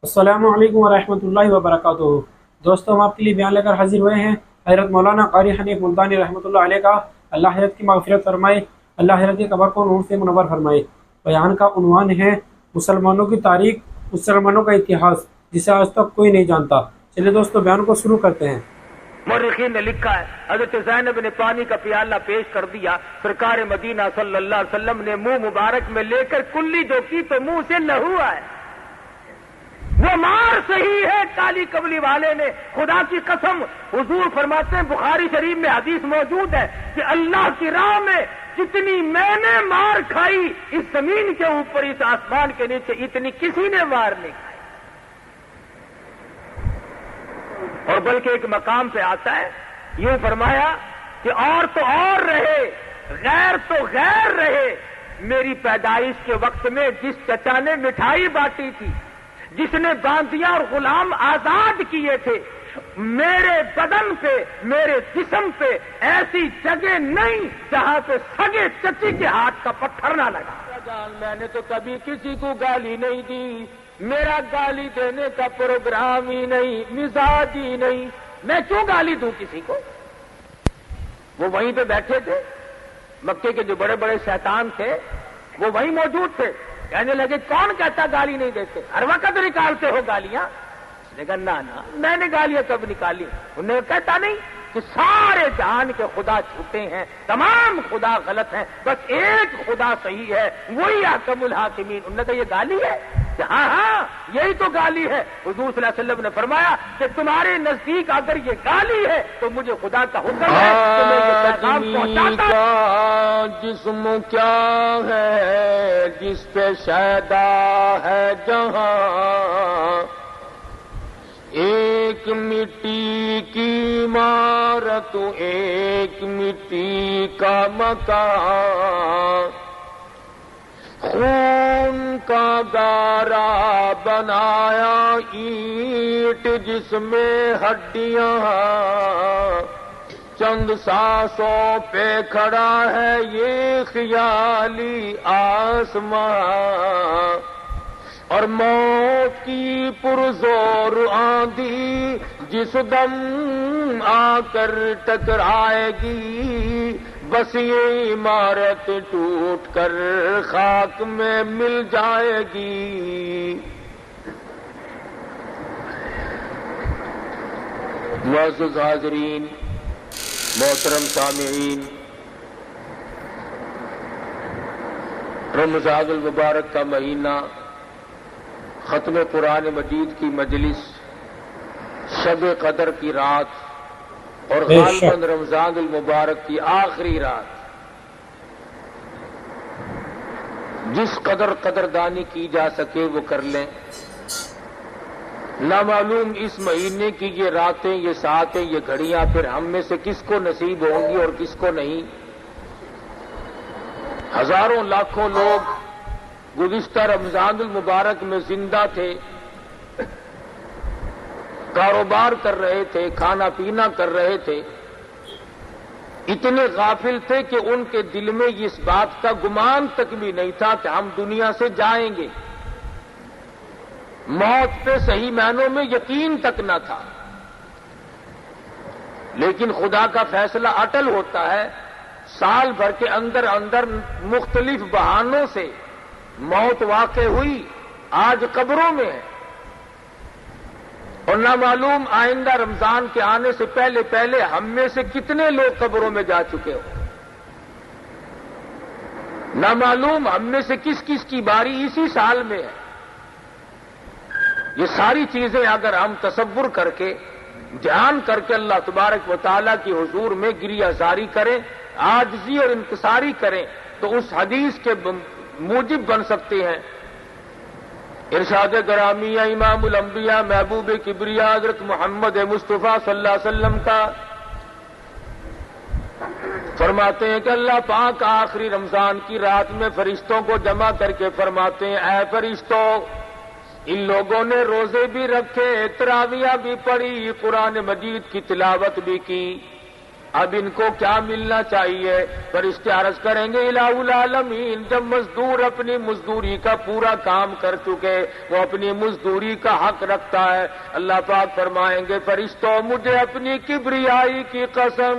السلام علیکم ورحمۃ اللہ وبرکاتہ۔ دوستوں، ہم آپ کے لیے بیان لے کر حاضر ہوئے ہیں حضرت مولانا قاری حنیف ملتانی رحمۃ اللہ علیہ کا۔ اللہ حضرت کی مغفرت فرمائے، اللہ حضرت کی قبر کو نور سے منور فرمائے۔ بیان کا عنوان ہے مسلمانوں کی تاریخ، مسلمانوں کا اتہاس جسے آج تک کوئی نہیں جانتا۔ چلیے دوستوں، بیان کو شروع کرتے ہیں۔ مورخین نے لکھا ہے حضرت زینب نے پانی کا پیالہ پیش کر دیا، سرکار مدینہ صلی اللہ علیہ وسلم نے منہ مبارک میں لے کر کلی جو کی تو منہ سے لہو آئے۔ وہ مار صحیح ہے کالی کملی والے نے، خدا کی قسم حضور فرماتے ہیں، بخاری شریف میں حدیث موجود ہے کہ اللہ کی راہ میں جتنی میں نے مار کھائی اس زمین کے اوپر، اس آسمان کے نیچے، اتنی کسی نے مار نہیں کھائی۔ اور بلکہ ایک مقام پہ آتا ہے، یوں فرمایا کہ اور تو اور رہے، غیر تو غیر رہے، میری پیدائش کے وقت میں جس چچا نے مٹھائی بانٹی تھی، جس نے باندیاں اور غلام آزاد کیے تھے، میرے بدن پہ، میرے جسم پہ ایسی جگہ نہیں جہاں پہ سگے چچی کے ہاتھ کا پتھر نہ لگا۔ میں نے تو کبھی کسی کو گالی نہیں دی، میرا گالی دینے کا پروگرام ہی نہیں، مزاج ہی نہیں، میں کیوں گالی دوں کسی کو؟ وہ وہیں پہ بیٹھے تھے، مکے کے جو بڑے بڑے شیطان تھے وہ وہیں موجود تھے، کہنے لگے کون کہتا گالی نہیں دیتے، ہر وقت نکالتے ہو گالیاں؟ اس نے کہا نا میں نے گالیاں کب نکالی؟ انہوں نے کہتا نہیں کہ سارے جہان کے خدا جھوٹے ہیں، تمام خدا غلط ہیں، بس ایک خدا صحیح ہے، وہی احکم الحاکمین۔ انہوں نے کہا یہ گالی ہے؟ کہ ہاں یہی تو گالی ہے۔ حضور صلی اللہ علیہ وسلم نے فرمایا کہ تمہارے نزدیک اگر یہ گالی ہے تو مجھے خدا کا حکم ہے کہ میں یہ پیغام پہنچاتا ہوں۔ جسم کیا ہے جس پہ شیدا ہے جہاں، ایک مٹی کی عمارت ایک مٹی کا مکان، خون کا گارا بنایا اینٹ جس میں ہڈیاں، چند سانسوں پہ کھڑا ہے یہ خیالی آسمان، اور موت کی پرزور آندھی جس دم آ کر ٹکرائے گی، بس یہ عمارت ٹوٹ کر خاک میں مل جائے گی۔ معزز حاضرین، محترم سامعین، رمضان المبارک کا مہینہ، ختم قرآن مجید کی مجلس، شب قدر کی رات، اور غالباً رمضان المبارک کی آخری رات، جس قدردانی کی جا سکے وہ کر لیں۔ نامعلوم اس مہینے کی یہ راتیں، یہ ساعتیں، یہ گھڑیاں پھر ہم میں سے کس کو نصیب ہوں گی اور کس کو نہیں۔ ہزاروں لاکھوں لوگ گزشتہ رمضان المبارک میں زندہ تھے، کاروبار کر رہے تھے، کھانا پینا کر رہے تھے، اتنے غافل تھے کہ ان کے دل میں اس بات کا گمان تک بھی نہیں تھا کہ ہم دنیا سے جائیں گے۔ موت پہ صحیح معنوں میں یقین تک نہ تھا، لیکن خدا کا فیصلہ اٹل ہوتا ہے۔ سال بھر کے اندر اندر مختلف بہانوں سے موت واقع ہوئی، آج قبروں میں ہے، اور نامعلوم آئندہ رمضان کے آنے سے پہلے پہلے ہم میں سے کتنے لوگ قبروں میں جا چکے ہو۔ نامعلوم ہم میں سے کس کس کی باری اسی سال میں ہے۔ یہ ساری چیزیں اگر ہم تصور کر کے، دھیان کر کے اللہ تبارک و تعالیٰ کی حضور میں گریہ زاری کریں، عاجزی اور انکساری کریں، تو اس حدیث کے موجب بن سکتے ہیں۔ ارشاد گرامیہ امام الانبیاء محبوب کبریا حضرت محمد مصطفیٰ صلی اللہ علیہ وسلم کا فرماتے ہیں کہ اللہ پاک آخری رمضان کی رات میں فرشتوں کو جمع کر کے فرماتے ہیں، اے فرشتوں، ان لوگوں نے روزے بھی رکھے، تراویح بھی پڑھی، قرآن مجید کی تلاوت بھی کی، اب ان کو کیا ملنا چاہیے؟ فرشتے عرض کریں گے الہ العالمین، جب مزدور اپنی مزدوری کا پورا کام کر چکے، وہ اپنی مزدوری کا حق رکھتا ہے، اللہ پاک فرمائیں گے فرشتوں مجھے اپنی کبریائی کی قسم،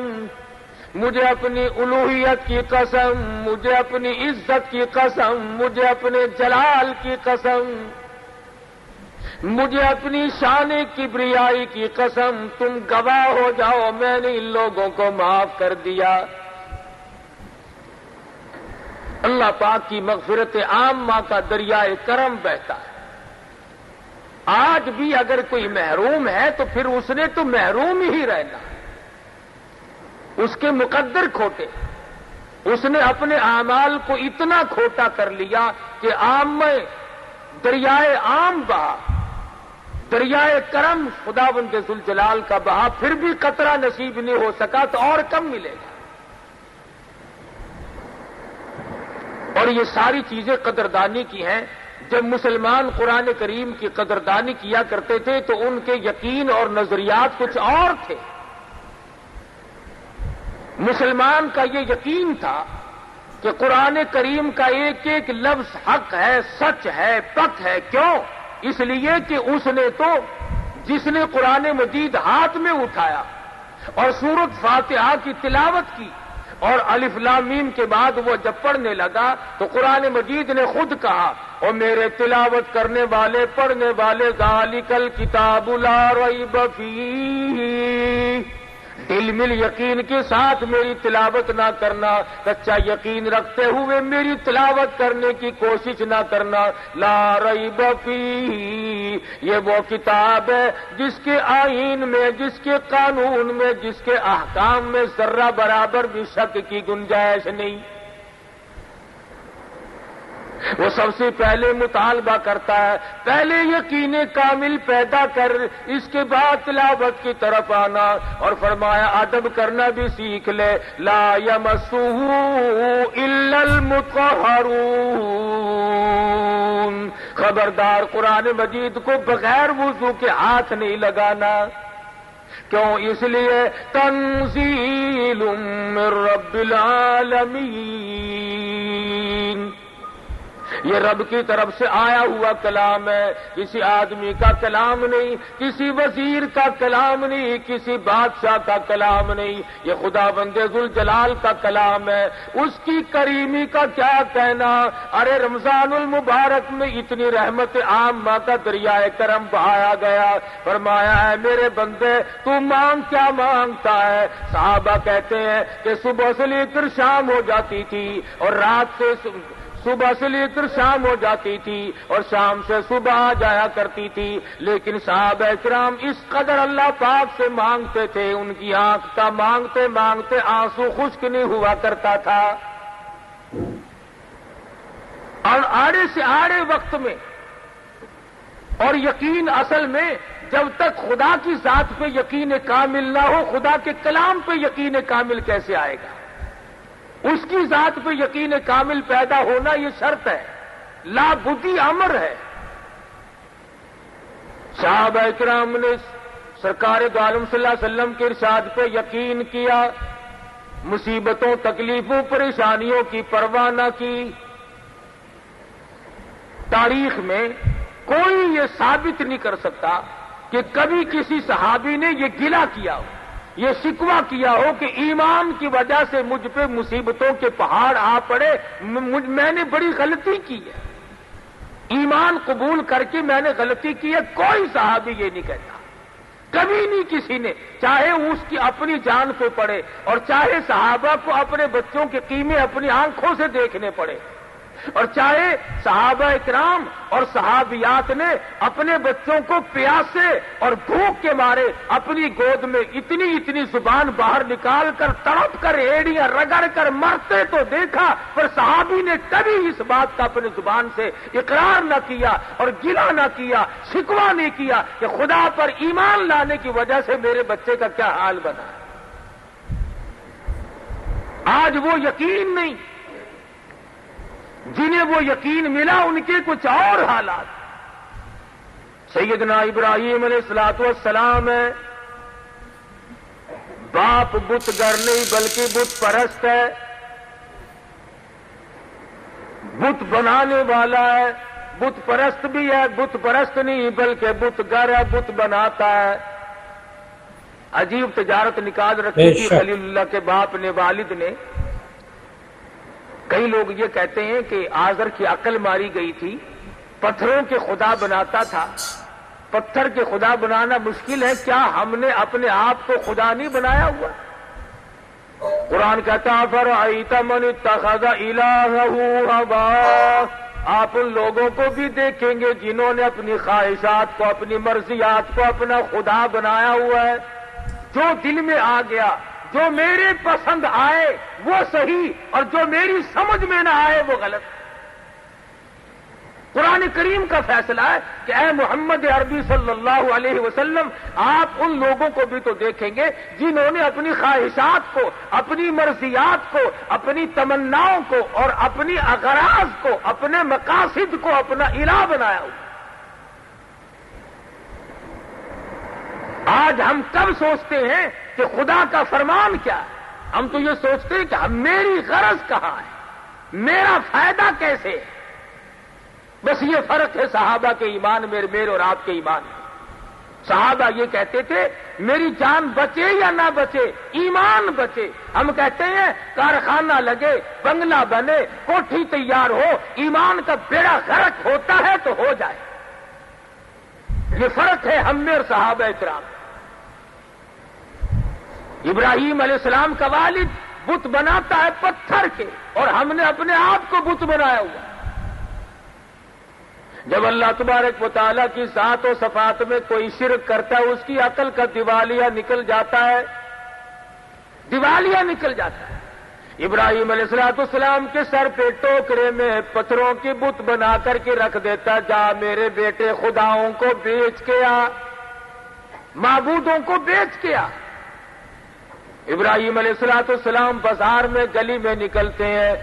مجھے اپنی الوہیت کی قسم، مجھے اپنی عزت کی قسم، مجھے اپنے جلال کی قسم، مجھے اپنی شان کبریائی کی قسم، تم گواہ ہو جاؤ میں نے ان لوگوں کو معاف کر دیا۔ اللہ پاک کی مغفرت عامہ کا دریائے کرم بہتا ہے۔ آج بھی اگر کوئی محروم ہے تو پھر اس نے تو محروم ہی رہنا، اس کے مقدر کھوٹے، اس نے اپنے اعمال کو اتنا کھوٹا کر لیا کہ عام میں دریائے عام بہا، دریائے کرم خداوند ذوالجلال کا بہا، پھر بھی قطرہ نصیب نہیں ہو سکا تو اور کم ملے گا۔ اور یہ ساری چیزیں قدردانی کی ہیں۔ جب مسلمان قرآن کریم کی قدردانی کیا کرتے تھے تو ان کے یقین اور نظریات کچھ اور تھے۔ مسلمان کا یہ یقین تھا کہ قرآن کریم کا ایک ایک لفظ حق ہے، سچ ہے، پک ہے۔ کیوں؟ اس لیے کہ اس نے تو جس نے قرآن مجید ہاتھ میں اٹھایا اور سورۃ فاتحہ کی تلاوت کی اور الف لام میم کے بعد وہ جب پڑھنے لگا تو قرآن مجید نے خود کہا اور میرے تلاوت کرنے والے پڑھنے والے ذالک الکتاب لا ریب فیہ، دل مل یقین کے ساتھ میری تلاوت نہ کرنا، سچا یقین رکھتے ہوئے میری تلاوت کرنے کی کوشش نہ کرنا۔ لا ریب فیہ، یہ وہ کتاب ہے جس کے آئین میں، جس کے قانون میں، جس کے احکام میں ذرہ برابر بھی شک کی گنجائش نہیں۔ وہ سب سے پہلے مطالبہ کرتا ہے، پہلے یقین کامل پیدا کر، اس کے بعد تلاوت کی طرف آنا، اور فرمایا ادب کرنا بھی سیکھ لے۔ لا یمسہ الا المطہرون، خبردار قرآن مجید کو بغیر وضو کے ہاتھ نہیں لگانا۔ کیوں؟ اس لیے تنزیل من رب العالمین، یہ رب کی طرف سے آیا ہوا کلام ہے، کسی آدمی کا کلام نہیں، کسی وزیر کا کلام نہیں، کسی بادشاہ کا کلام نہیں، یہ خداوند ذوالجلال کا کلام ہے۔ اس کی کریمی کا کیا کہنا؟ ارے رمضان المبارک میں اتنی رحمت عامہ کا دریائے کرم بہایا گیا، فرمایا ہے میرے بندے تو مانگ کیا مانگتا ہے؟ صحابہ کہتے ہیں کہ صبح سے لے کر شام ہو جاتی تھی اور رات سے صبح سے لے کر شام ہو جاتی تھی اور شام سے صبح آ جایا کرتی تھی، لیکن صحابہ کرام اس قدر اللہ پاک سے مانگتے تھے، ان کی آنکھ کا مانگتے مانگتے آنسو خشک نہیں ہوا کرتا تھا۔ اور آڑے سے آڑے وقت میں، اور یقین اصل میں جب تک خدا کی ذات پہ یقین کامل نہ ہو، خدا کے کلام پہ یقین کامل کیسے آئے گا؟ اس کی ذات پہ یقین کامل پیدا ہونا یہ شرط ہے، لا بدی امر ہے۔ صحابہ کرام نے سرکار دو عالم صلی اللہ علیہ وسلم کے ارشاد پہ یقین کیا، مصیبتوں تکلیفوں پریشانیوں کی پرواہ نہ کی۔ تاریخ میں کوئی یہ ثابت نہیں کر سکتا کہ کبھی کسی صحابی نے یہ گلہ کیا ہو، یہ شکوہ کیا ہو کہ ایمان کی وجہ سے مجھ پہ مصیبتوں کے پہاڑ آ پڑے، میں نے بڑی غلطی کی ہے، ایمان قبول کر کے میں نے غلطی کی ہے۔ کوئی صحابی یہ نہیں کہتا، کبھی نہیں کسی نے، چاہے اس کی اپنی جان پہ پڑے اور چاہے صحابہ کو اپنے بچوں کے قیمے اپنی آنکھوں سے دیکھنے پڑے، اور چاہے صحابہ اکرام اور صحابیات نے اپنے بچوں کو پیاسے اور بھوک کے مارے اپنی گود میں اتنی اتنی زبان باہر نکال کر تڑپ کر ایڑیاں رگڑ کر مرتے تو دیکھا، پر صحابی نے کبھی اس بات کا اپنی زبان سے اقرار نہ کیا اور گلہ نہ کیا، شکوہ نہیں کیا کہ خدا پر ایمان لانے کی وجہ سے میرے بچے کا کیا حال بنا۔ آج وہ یقین نہیں، جنہیں وہ یقین ملا ان کے کچھ اور حالات۔ سیدنا ابراہیم علیہ الصلوۃ والسلام ہے، باپ بتگر نہیں بلکہ بت پرست ہے، بت بنانے والا ہے، بت پرست بھی ہے، بت پرست نہیں بلکہ بتگر ہے، بت بناتا ہے۔ عجیب تجارت نکال رکھی تھی خلیل اللہ کے باپ نے، والد نے۔ کئی لوگ یہ کہتے ہیں کہ آزر کی عقل ماری گئی تھی، پتھروں کے خدا بناتا تھا۔ پتھر کے خدا بنانا مشکل ہے، کیا ہم نے اپنے آپ کو خدا نہیں بنایا ہوا؟ قرآن کہتا ہے فرأیت من اتخذ الہہ ہواہ، آپ ان لوگوں کو بھی دیکھیں گے جنہوں نے اپنی خواہشات کو، اپنی مرضیات کو اپنا خدا بنایا ہوا ہے۔ جو دل میں آ گیا، جو میرے پسند آئے وہ صحیح، اور جو میری سمجھ میں نہ آئے وہ غلط۔ قرآن کریم کا فیصلہ ہے کہ اے محمد عربی صلی اللہ علیہ وسلم، آپ ان لوگوں کو بھی تو دیکھیں گے جنہوں نے اپنی خواہشات کو، اپنی مرضیات کو، اپنی تمناؤں کو اور اپنی اغراض کو، اپنے مقاصد کو اپنا الہ بنایا ہوا۔ آج ہم کب سوچتے ہیں کہ خدا کا فرمان کیا ہے؟ ہم تو یہ سوچتے ہیں کہ میری غرض کہاں ہے، میرا فائدہ کیسے ہے۔ بس یہ فرق ہے صحابہ کے ایمان میں میرے اور آپ کے ایمان میں۔ صحابہ یہ کہتے تھے میری جان بچے یا نہ بچے، ایمان بچے۔ ہم کہتے ہیں کارخانہ لگے، بنگلہ بنے، کوٹھی تیار ہو، ایمان کا بیڑا غرق ہوتا ہے تو ہو جائے۔ یہ فرق ہے ہم میں اور صحابہ کرام۔ ابراہیم علیہ السلام کا والد بت بناتا ہے پتھر کے، اور ہم نے اپنے آپ کو بت بنایا ہوا۔ جب اللہ تبارک و تعالیٰ کی ذات و صفات میں کوئی شرک کرتا ہے، اس کی عقل کا دیوالیہ نکل جاتا ہے، دیوالیہ نکل جاتا ہے۔ ابراہیم علیہ السلام کے سر پہ ٹوکرے میں پتھروں کی بت بنا کر کے رکھ دیتا، جا میرے بیٹے خداؤں کو بیچ کے آ، معبودوں کو بیچ کے آ۔ ابراہیم علیہ السلام بازار میں گلی میں نکلتے ہیں،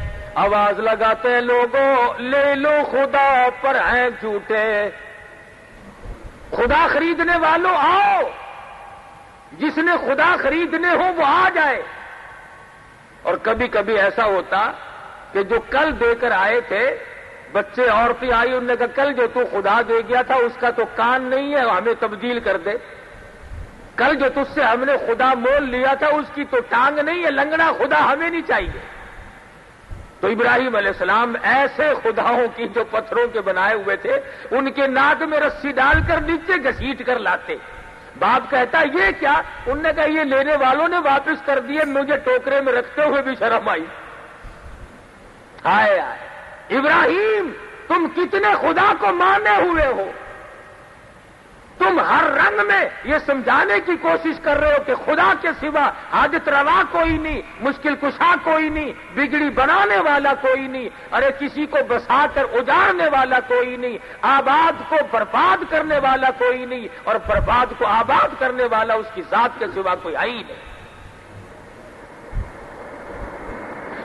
آواز لگاتے ہیں لوگوں لے لو خدا پر ہیں جھوٹے، خدا خریدنے والوں آؤ، جس نے خدا خریدنے ہو وہ آ جائے۔ اور کبھی کبھی ایسا ہوتا کہ جو کل دے کر آئے تھے، بچے عورتیں آئی، انہوں نے کہا کل جو تو خدا دے گیا تھا اس کا تو کان نہیں ہے، ہمیں تبدیل کر دے۔ کل جو تجھ سے ہم نے خدا مول لیا تھا اس کی تو ٹانگ نہیں ہے، لنگڑا خدا ہمیں نہیں چاہیے۔ تو ابراہیم علیہ السلام ایسے خداؤں کی جو پتھروں کے بنائے ہوئے تھے، ان کے ناک میں رسی ڈال کر نیچے گھسیٹ کر لاتے۔ باپ کہتا یہ کیا؟ انہوں نے کہا یہ لینے والوں نے واپس کر دیے، مجھے ٹوکرے میں رکھتے ہوئے بھی شرم آئی۔ ہائے ہائے ابراہیم، تم کتنے خدا کو مانے ہوئے ہو، تم ہر رنگ میں یہ سمجھانے کی کوشش کر رہے ہو کہ خدا کے سوا حاجت روا کوئی نہیں، مشکل کشا کوئی نہیں، بگڑی بنانے والا کوئی نہیں، ارے کسی کو بسا کر اجاڑنے والا کوئی نہیں، آباد کو برباد کرنے والا کوئی نہیں، اور برباد کو آباد کرنے والا اس کی ذات کے سوا کوئی ہے ہی نہیں۔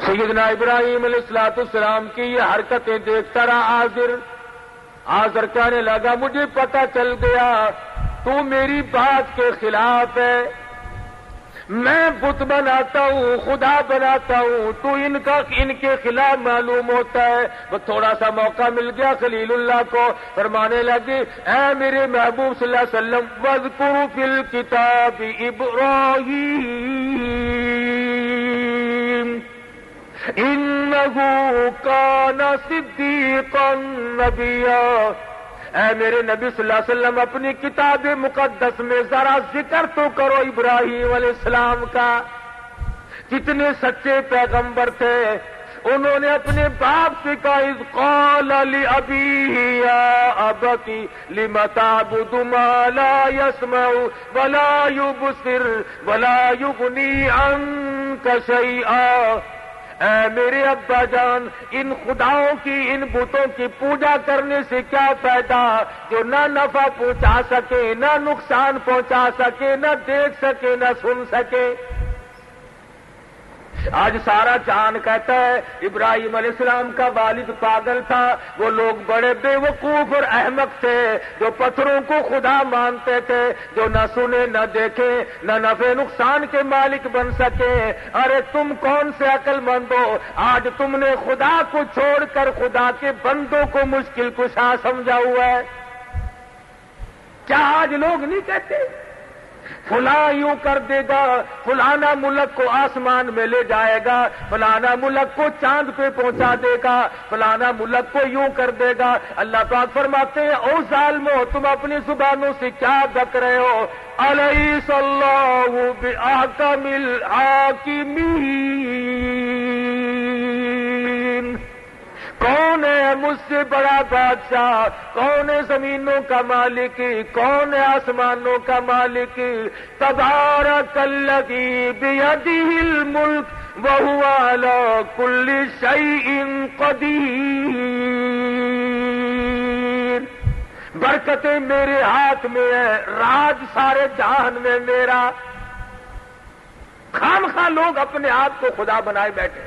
سیدنا ابراہیم علیہ السلام کی یہ حرکتیں دیکھتا رہا آزر کہنے لگا مجھے پتہ چل گیا تو میری بات کے خلاف ہے، میں بت بناتا ہوں، خدا بناتا ہوں، تو ان کے خلاف معلوم ہوتا ہے۔ وہ تھوڑا سا موقع مل گیا خلیل اللہ کو، فرمانے لگے اے میرے محبوب صلی اللہ علیہ وسلم وَاذْكُرْ فِي الْكِتَابِ إِبْرَاهِيمَ إِنَّهُ كَانَ صِدِّيقًا نَبِيًّا۔ اے میرے نبی صلی اللہ علیہ وسلم اپنی کتاب مقدس میں ذرا ذکر تو کرو ابراہیم علیہ السلام کا، کتنے سچے پیغمبر تھے۔ انہوں نے اپنے باپ سے کہا اذ قال لأبیہ یا ابت لم تعبد ما لا يسمع ولا يبصر ولا يغنی عنک شیئا۔ اے میرے ابا جان، ان خداؤں کی، ان بتوں کی پوجا کرنے سے کیا فائدہ جو نہ نفع پہنچا سکے، نہ نقصان پہنچا سکے، نہ دیکھ سکے، نہ سن سکے۔ آج سارا جہان کہتا ہے ابراہیم علیہ السلام کا والد پاگل تھا، وہ لوگ بڑے بے وقوف اور احمق تھے جو پتھروں کو خدا مانتے تھے، جو نہ سنے نہ دیکھے نہ نفع نقصان کے مالک بن سکے۔ ارے تم کون سے عقل مند ہو، آج تم نے خدا کو چھوڑ کر خدا کے بندوں کو مشکل کشا سمجھا ہوا ہے۔ کیا آج لوگ نہیں کہتے فلاں یوں کر دے گا، فلانا ملک کو آسمان میں لے جائے گا، فلانا ملک کو چاند پہ پہنچا دے گا، فلانا ملک کو یوں کر دے گا۔ اللہ پاک فرماتے ہیں او ظالمو، تم اپنی زبانوں سے کیا بک رہے ہو؟ الیس اللہ بأحکم الحاکمین، کون ہے مجھ سے بڑا بادشاہ؟ کون ہے زمینوں کا مالک؟ کون ہے آسمانوں کا مالک؟ تبارک الذی بیدہ الملک وہو علی کل شیء قدیر، برکتیں میرے ہاتھ میں ہے، راج سارے جہان میں میرا۔ خامخواہ لوگ اپنے آپ کو خدا بنائے بیٹھے۔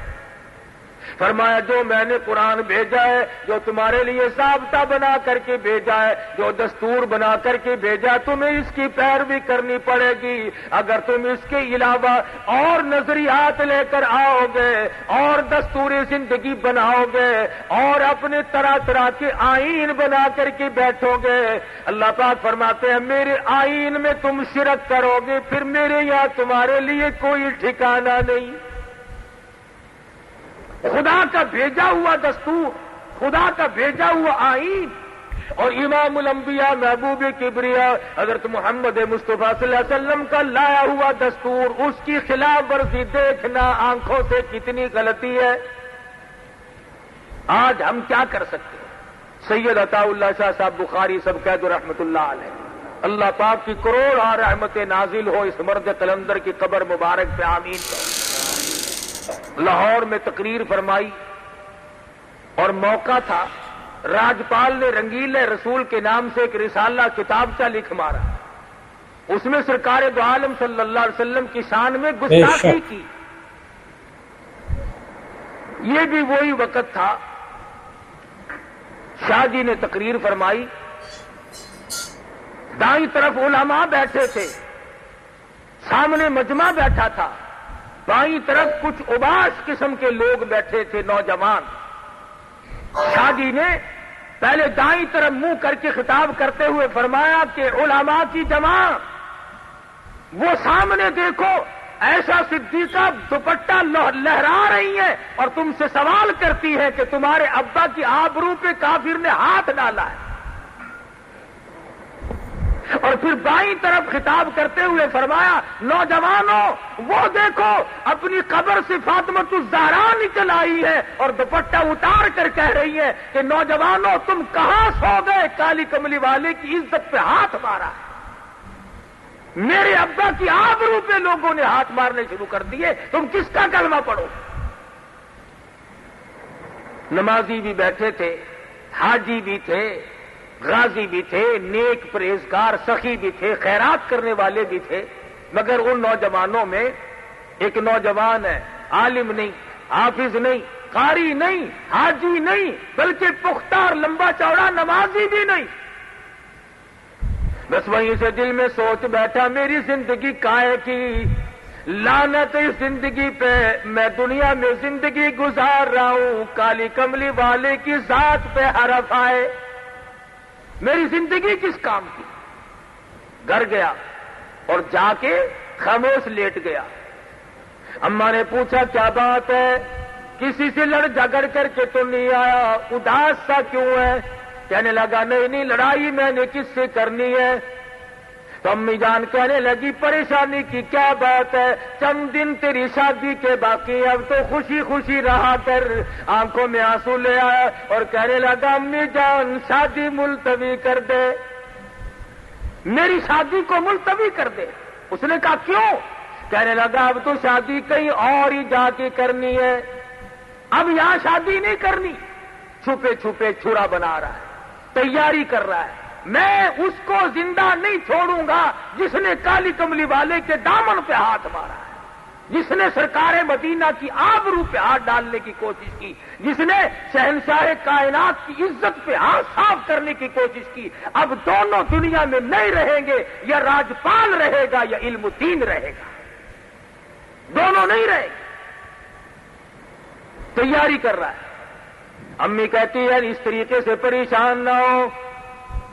فرمایا جو میں نے قرآن بھیجا ہے، جو تمہارے لیے ضابطہ بنا کر کے بھیجا ہے، جو دستور بنا کر کے بھیجا، تمہیں اس کی پیروی کرنی پڑے گی۔ اگر تم اس کے علاوہ اور نظریات لے کر آؤ گے اور دستور زندگی بناؤ گے اور اپنے طرح طرح کے آئین بنا کر کے بیٹھو گے، اللہ پاک فرماتے ہیں میرے آئین میں تم شرک کرو گے، پھر میرے یہاں تمہارے لیے کوئی ٹھکانہ نہیں۔ خدا کا بھیجا ہوا دستور، خدا کا بھیجا ہوا آئین اور امام الانبیاء محبوب کبریا حضرت محمد مصطفیٰ صلی اللہ علیہ وسلم کا لایا ہوا دستور، اس کی خلاف ورزی دیکھنا آنکھوں سے کتنی غلطی ہے۔ آج ہم کیا کر سکتے ہیں؟ سید عطا اللہ شاہ صاحب بخاری سب قید رحمت اللہ علیہ، اللہ پاک کی کروڑ رحمت نازل ہو اس مرد قلندر کی قبر مبارک پہ، آمین۔ لاہور میں تقریر فرمائی اور موقع تھا، راجپال نے رنگیلے رسول کے نام سے ایک رسالہ کتابچہ لکھ مارا، اس میں سرکار دو عالم صلی اللہ علیہ وسلم کی شان میں گستاخی کی۔ یہ بھی وہی وقت تھا، شاہ جی نے تقریر فرمائی، دائیں طرف علماء بیٹھے تھے، سامنے مجمع بیٹھا تھا، بائیں طرف کچھ اباش قسم کے لوگ بیٹھے تھے، نوجوان۔ شاہ جی نے پہلے دائیں طرف منہ کر کے خطاب کرتے ہوئے فرمایا کہ علماء کی جمع، وہ سامنے دیکھو، ایسا صدیقہ دوپٹہ لہرا رہی ہے اور تم سے سوال کرتی ہے کہ تمہارے ابا کی آبرو پہ کافر نے ہاتھ ڈالا ہے۔ اور پھر بائیں طرف خطاب کرتے ہوئے فرمایا نوجوانوں وہ دیکھو اپنی قبر سے فاطمۃ الزہرا نکل آئی ہے اور دوپٹہ اتار کر کہہ رہی ہے کہ نوجوانوں تم کہاں سو گئے، کالی کملی والے کی عزت پہ ہاتھ مارا، میرے ابا کی آبرو پہ لوگوں نے ہاتھ مارنے شروع کر دیے، تم کس کا کلمہ پڑھو؟ نمازی بھی بیٹھے تھے، حاجی بھی تھے، غازی بھی تھے، نیک پرہیزگار سخی بھی تھے، خیرات کرنے والے بھی تھے، مگر ان نوجوانوں میں ایک نوجوان ہے، عالم نہیں، حافظ نہیں، قاری نہیں، حاجی نہیں، بلکہ پختہ اور لمبا چوڑا نمازی بھی نہیں۔ بس وہیں سے دل میں سوچ بیٹھا میری زندگی کائے کی، لعنت اس زندگی پہ، میں دنیا میں زندگی گزار رہا ہوں، کالی کملی والے کی ذات پہ حرف آئے، میری زندگی کس کام کی؟ گھر گیا اور جا کے خاموش لیٹ گیا۔ اماں نے پوچھا کیا بات ہے، کسی سے لڑ جھگڑ کر کے تو نہیں آیا، اداس سا کیوں ہے؟ کہنے لگا نہیں لڑائی میں نے کس سے کرنی ہے۔ تو امی جان کہنے لگی پریشانی کی کیا بات ہے، چند دن تیری شادی کے باقی، اب تو خوشی خوشی رہا کر۔ آنکھوں میں آنسو لے آیا اور کہنے لگا امی جان شادی ملتوی کر دے، میری شادی کو ملتوی کر دے۔ اس نے کہا کیوں؟ کہنے لگا اب تو شادی کہیں اور ہی جا کے کرنی ہے، اب یہاں شادی نہیں کرنی۔ چھپے چھپے چھرا بنا رہا ہے، تیاری کر رہا ہے، میں اس کو زندہ نہیں چھوڑوں گا جس نے کالی کملی والے کے دامن پہ ہاتھ مارا ہے۔ جس نے سرکار مدینہ کی آبرو پہ ہاتھ ڈالنے کی کوشش کی، جس نے شہنشاہ کائنات کی عزت پہ ہاتھ صاف کرنے کی کوشش کی، اب دونوں دنیا میں نہیں رہیں گے، یا راجپال رہے گا یا علم الدین رہے گا، دونوں نہیں رہیں گے۔ تیاری کر رہا ہے۔ امی کہتی ہے اس طریقے سے پریشان نہ ہو،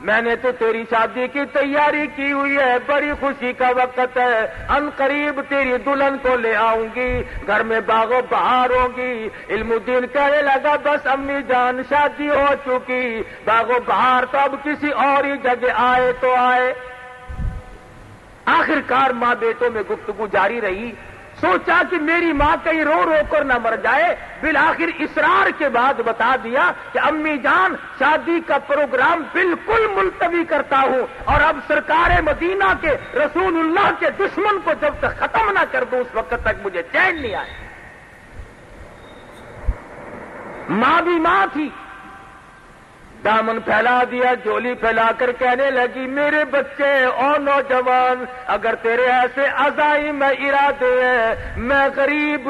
میں نے تو تیری شادی کی تیاری کی ہوئی ہے، بڑی خوشی کا وقت ہے، ان قریب تیری دلہن کو لے آؤں گی، گھر میں باغ و بہار ہوگی۔ علم الدین کہنے لگا بس امی جان شادی ہو چکی، باغ و بہار تو اب کسی اور ہی جگہ آئے تو آئے۔ آخرکار ماں بیٹوں میں گفتگو جاری رہی، سوچا کہ میری ماں کہیں رو رو کر نہ مر جائے، بالآخر اصرار کے بعد بتا دیا کہ امی جان شادی کا پروگرام بالکل ملتوی کرتا ہوں، اور اب سرکار مدینہ کے رسول اللہ کے دشمن کو جب تک ختم نہ کر دوں اس وقت تک مجھے چین نہیں آئے۔ ماں بھی ماں تھی، دامن پھیلا دیا، جولی پھیلا کر کہنے لگی میرے بچے اور نوجوان، اگر تیرے ایسے عزائم ارادے ہیں، میں غریب،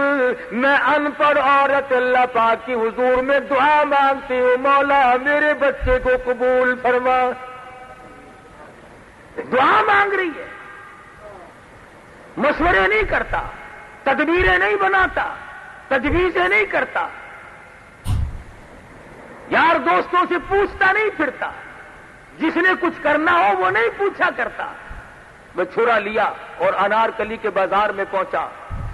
میں ان پڑھ عورت اللہ پاک کی حضور میں دعا مانگتی ہوں، مولا میرے بچے کو قبول فرما۔ دعا مانگ رہی ہے، مشورے نہیں کرتا، تدبیریں نہیں بناتا، تجویزیں نہیں کرتا، یار دوستوں سے پوچھتا نہیں پھرتا، جس نے کچھ کرنا ہو وہ نہیں پوچھا کرتا۔ میں چھرا لیا اور انارکلی کے بازار میں پہنچا،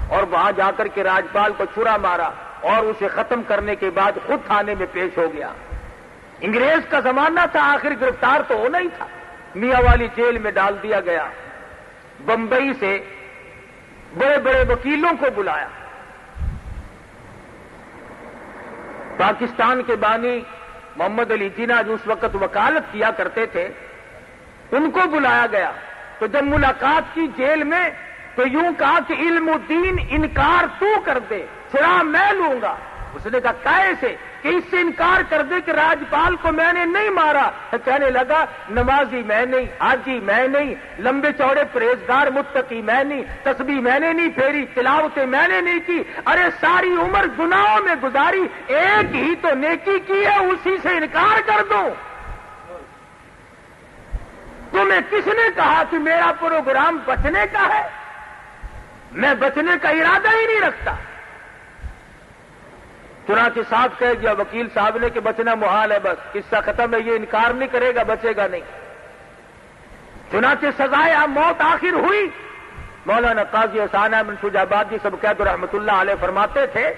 اور وہاں جا کر کے راجپال کو چھرا مارا، اور اسے ختم کرنے کے بعد خود تھانے میں پیش ہو گیا۔ انگریز کا زمانہ تھا، آخر گرفتار تو ہونا ہی تھا، میاں والی جیل میں ڈال دیا گیا۔ بمبئی سے بڑے بڑے وکیلوں کو بلایا، پاکستان کے بانی محمد علی جناح جو اس وقت وکالت کیا کرتے تھے، ان کو بلایا گیا۔ تو جب ملاقات کی جیل میں تو یوں کہا کہ علم الدین انکار تو کر دے، چھڑا میں لوں گا۔ اس نے کہا کیسے؟ کہ اس سے انکار کر دے کہ راجپال کو میں نے نہیں مارا۔ کہنے لگا نمازی میں نہیں، حاجی میں نہیں، لمبے چوڑے پرہیزگار متقی میں نہیں، تسبیح میں نے نہیں پھیری، تلاوتیں میں نے نہیں کی، ارے ساری عمر گناہوں میں گزاری، ایک ہی تو نیکی کی ہے، اسی سے انکار کر دوں۔ تمہیں کس نے کہا کہ میرا پروگرام بچنے کا ہے؟ میں بچنے کا ارادہ ہی نہیں رکھتا۔ چنانچہ صاحب کہہ گیا وکیل صاحب نے کہ بچنا محال ہے، بس قصہ ختم ہے، یہ انکار نہیں کرے گا، بچے گا نہیں۔ چنانچہ سزائے موت آخر ہوئی۔ مولانا قاضی حسین احمد شجاع آبادی سب قید رحمۃ اللہ علیہ فرماتے تھے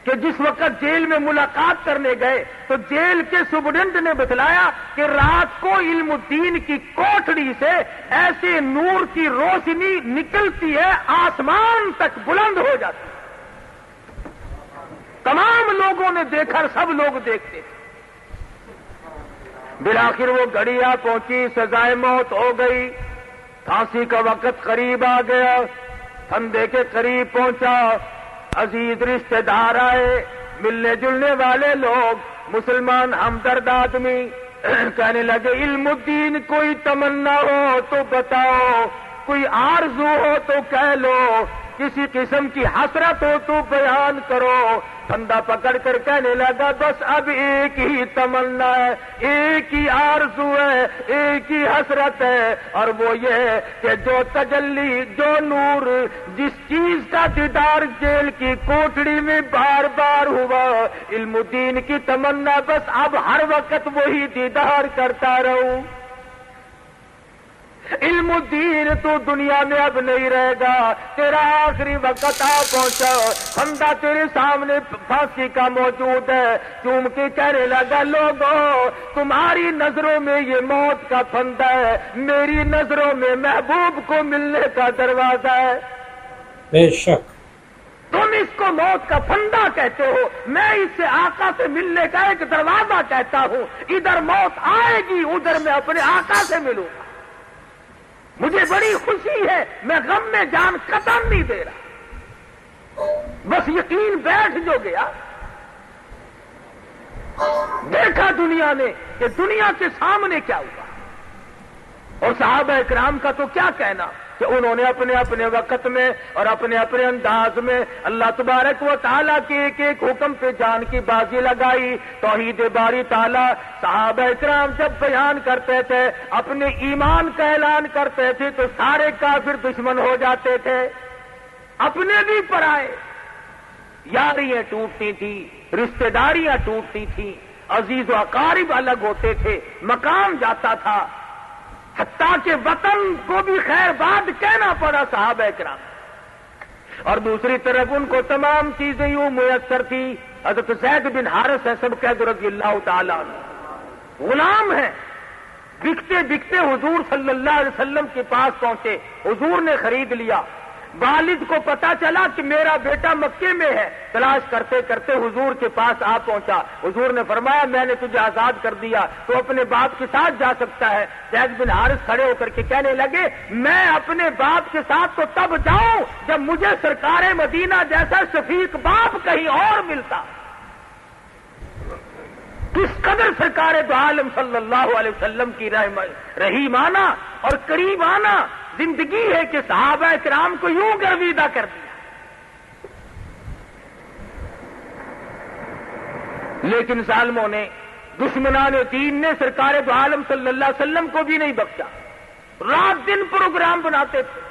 کہ جس وقت جیل میں ملاقات کرنے گئے تو جیل کے سپرڈنٹ نے بتلایا کہ رات کو علم الدین کی کوٹڑی سے ایسے نور کی روشنی نکلتی ہے، آسمان تک بلند ہو جاتی ہے۔ تمام لوگوں نے دیکھا، سب لوگ دیکھتے تھے۔ بالآخر وہ گھڑی آ پہنچی، سزائے موت ہو گئی، پھانسی کا وقت قریب آ گیا، پھندے کے قریب پہنچا، عزیز رشتہ دار آئے، ملنے جلنے والے لوگ، مسلمان ہمدرد آدمی کہنے لگے علم الدین کوئی تمنا ہو تو بتاؤ، کوئی آرزو ہو تو کہہ لو، کسی قسم کی حسرت ہو تو بیان کرو۔ بندہ پکڑ کر کہنے لگا بس اب ایک ہی تمنا ہے، ایک ہی آرزو ہے، ایک ہی حسرت ہے، اور وہ یہ ہے کہ جو تجلی، جو نور، جس چیز کا دیدار جیل کی کوٹڑی میں بار بار ہوا، علم الدین کی تمنا بس اب ہر وقت وہی دیدار کرتا رہوں۔ علم الدین تو دنیا میں اب نہیں رہے گا، تیرا آخری وقت آ پہنچا، بندہ تیرے سامنے پھانسی کا موجود ہے۔ چوم کے کہنے لگا لوگوں تمہاری نظروں میں یہ موت کا پھندا ہے، میری نظروں میں محبوب کو ملنے کا دروازہ ہے۔ بے شک تم اس کو موت کا پھندا کہتے ہو، میں اس سے آقا سے ملنے کا ایک دروازہ کہتا ہوں۔ ادھر موت آئے گی، ادھر میں اپنے آقا سے ملوں گا۔ مجھے بڑی خوشی ہے، میں غم میں جان قدم نہیں دے رہا، بس یقین بیٹھ جو گیا۔ دیکھا دنیا نے کہ دنیا کے سامنے کیا ہوا، اور صحابہ اکرام کا تو کیا کہنا، کہ انہوں نے اپنے اپنے وقت میں اور اپنے اپنے انداز میں اللہ تبارک و تعالیٰ کے ایک ایک حکم پہ جان کی بازی لگائی. توحید باری تعالیٰ صحابہ کرام جب بیان کرتے تھے، اپنے ایمان کا اعلان کرتے تھے تو سارے کافر دشمن ہو جاتے تھے، اپنے بھی پرائے. یاریاں ٹوٹتی تھی، رشتہ داریاں ٹوٹتی تھیں، عزیز و اقارب الگ ہوتے تھے، مقام جاتا تھا، حتیٰ کہ وطن کو بھی خیر باد کہنا پڑا صحابہ کرام. اور دوسری طرف ان کو تمام چیزیں یوں میسر تھی. حضرت زید بن حارث ہے سب قید رضی اللہ تعالیٰ عنہ، غلام ہیں، بکتے بکتے حضور صلی اللہ علیہ وسلم کے پاس پہنچے. حضور نے خرید لیا. والد کو پتا چلا کہ میرا بیٹا مکے میں ہے، تلاش کرتے کرتے حضور کے پاس آ پہنچا. حضور نے فرمایا میں نے تجھے آزاد کر دیا، تو اپنے باپ کے ساتھ جا سکتا ہے. زید بن حارث کھڑے ہو کر کے کہنے لگے میں اپنے باپ کے ساتھ تو تب جاؤں جب مجھے سرکار مدینہ جیسا شفیق باپ کہیں اور ملتا. کس قدر سرکار دو عالم صلی اللہ علیہ وسلم کی رحیمانہ اور قریبانہ زندگی ہے کہ صحابہ کرام کو یوں گرویدہ کر دیا. لیکن ظالموں نے، دشمنان دین نے سرکار دو عالم صلی اللہ علیہ وسلم کو بھی نہیں بخشا. رات دن پروگرام بناتے تھے،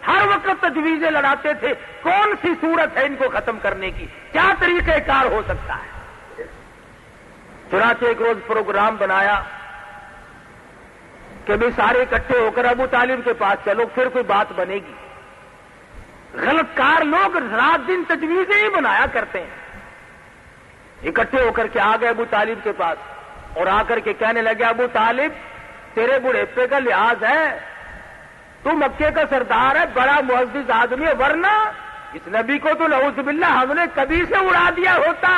ہر وقت تجویزیں لڑاتے تھے، کون سی صورت ہے ان کو ختم کرنے کی، کیا طریقہ کار ہو سکتا ہے. چنانچہ ایک روز پروگرام بنایا کہ بھی سارے اکٹھے ہو کر ابو طالب کے پاس چلو، پھر کوئی بات بنے گی. غلط کار لوگ رات دن تجویزیں ہی بنایا کرتے ہیں. اکٹھے ہو کر کے آ گئے ابو طالب کے پاس اور آ کر کے کہنے لگے ابو طالب تیرے بڑھیپے کا لحاظ ہے، تو مکے کا سردار ہے، بڑا معزز آدمی ہے، ورنہ اس نبی کو تو نعوذ باللہ ہم نے کبھی سے اڑا دیا ہوتا.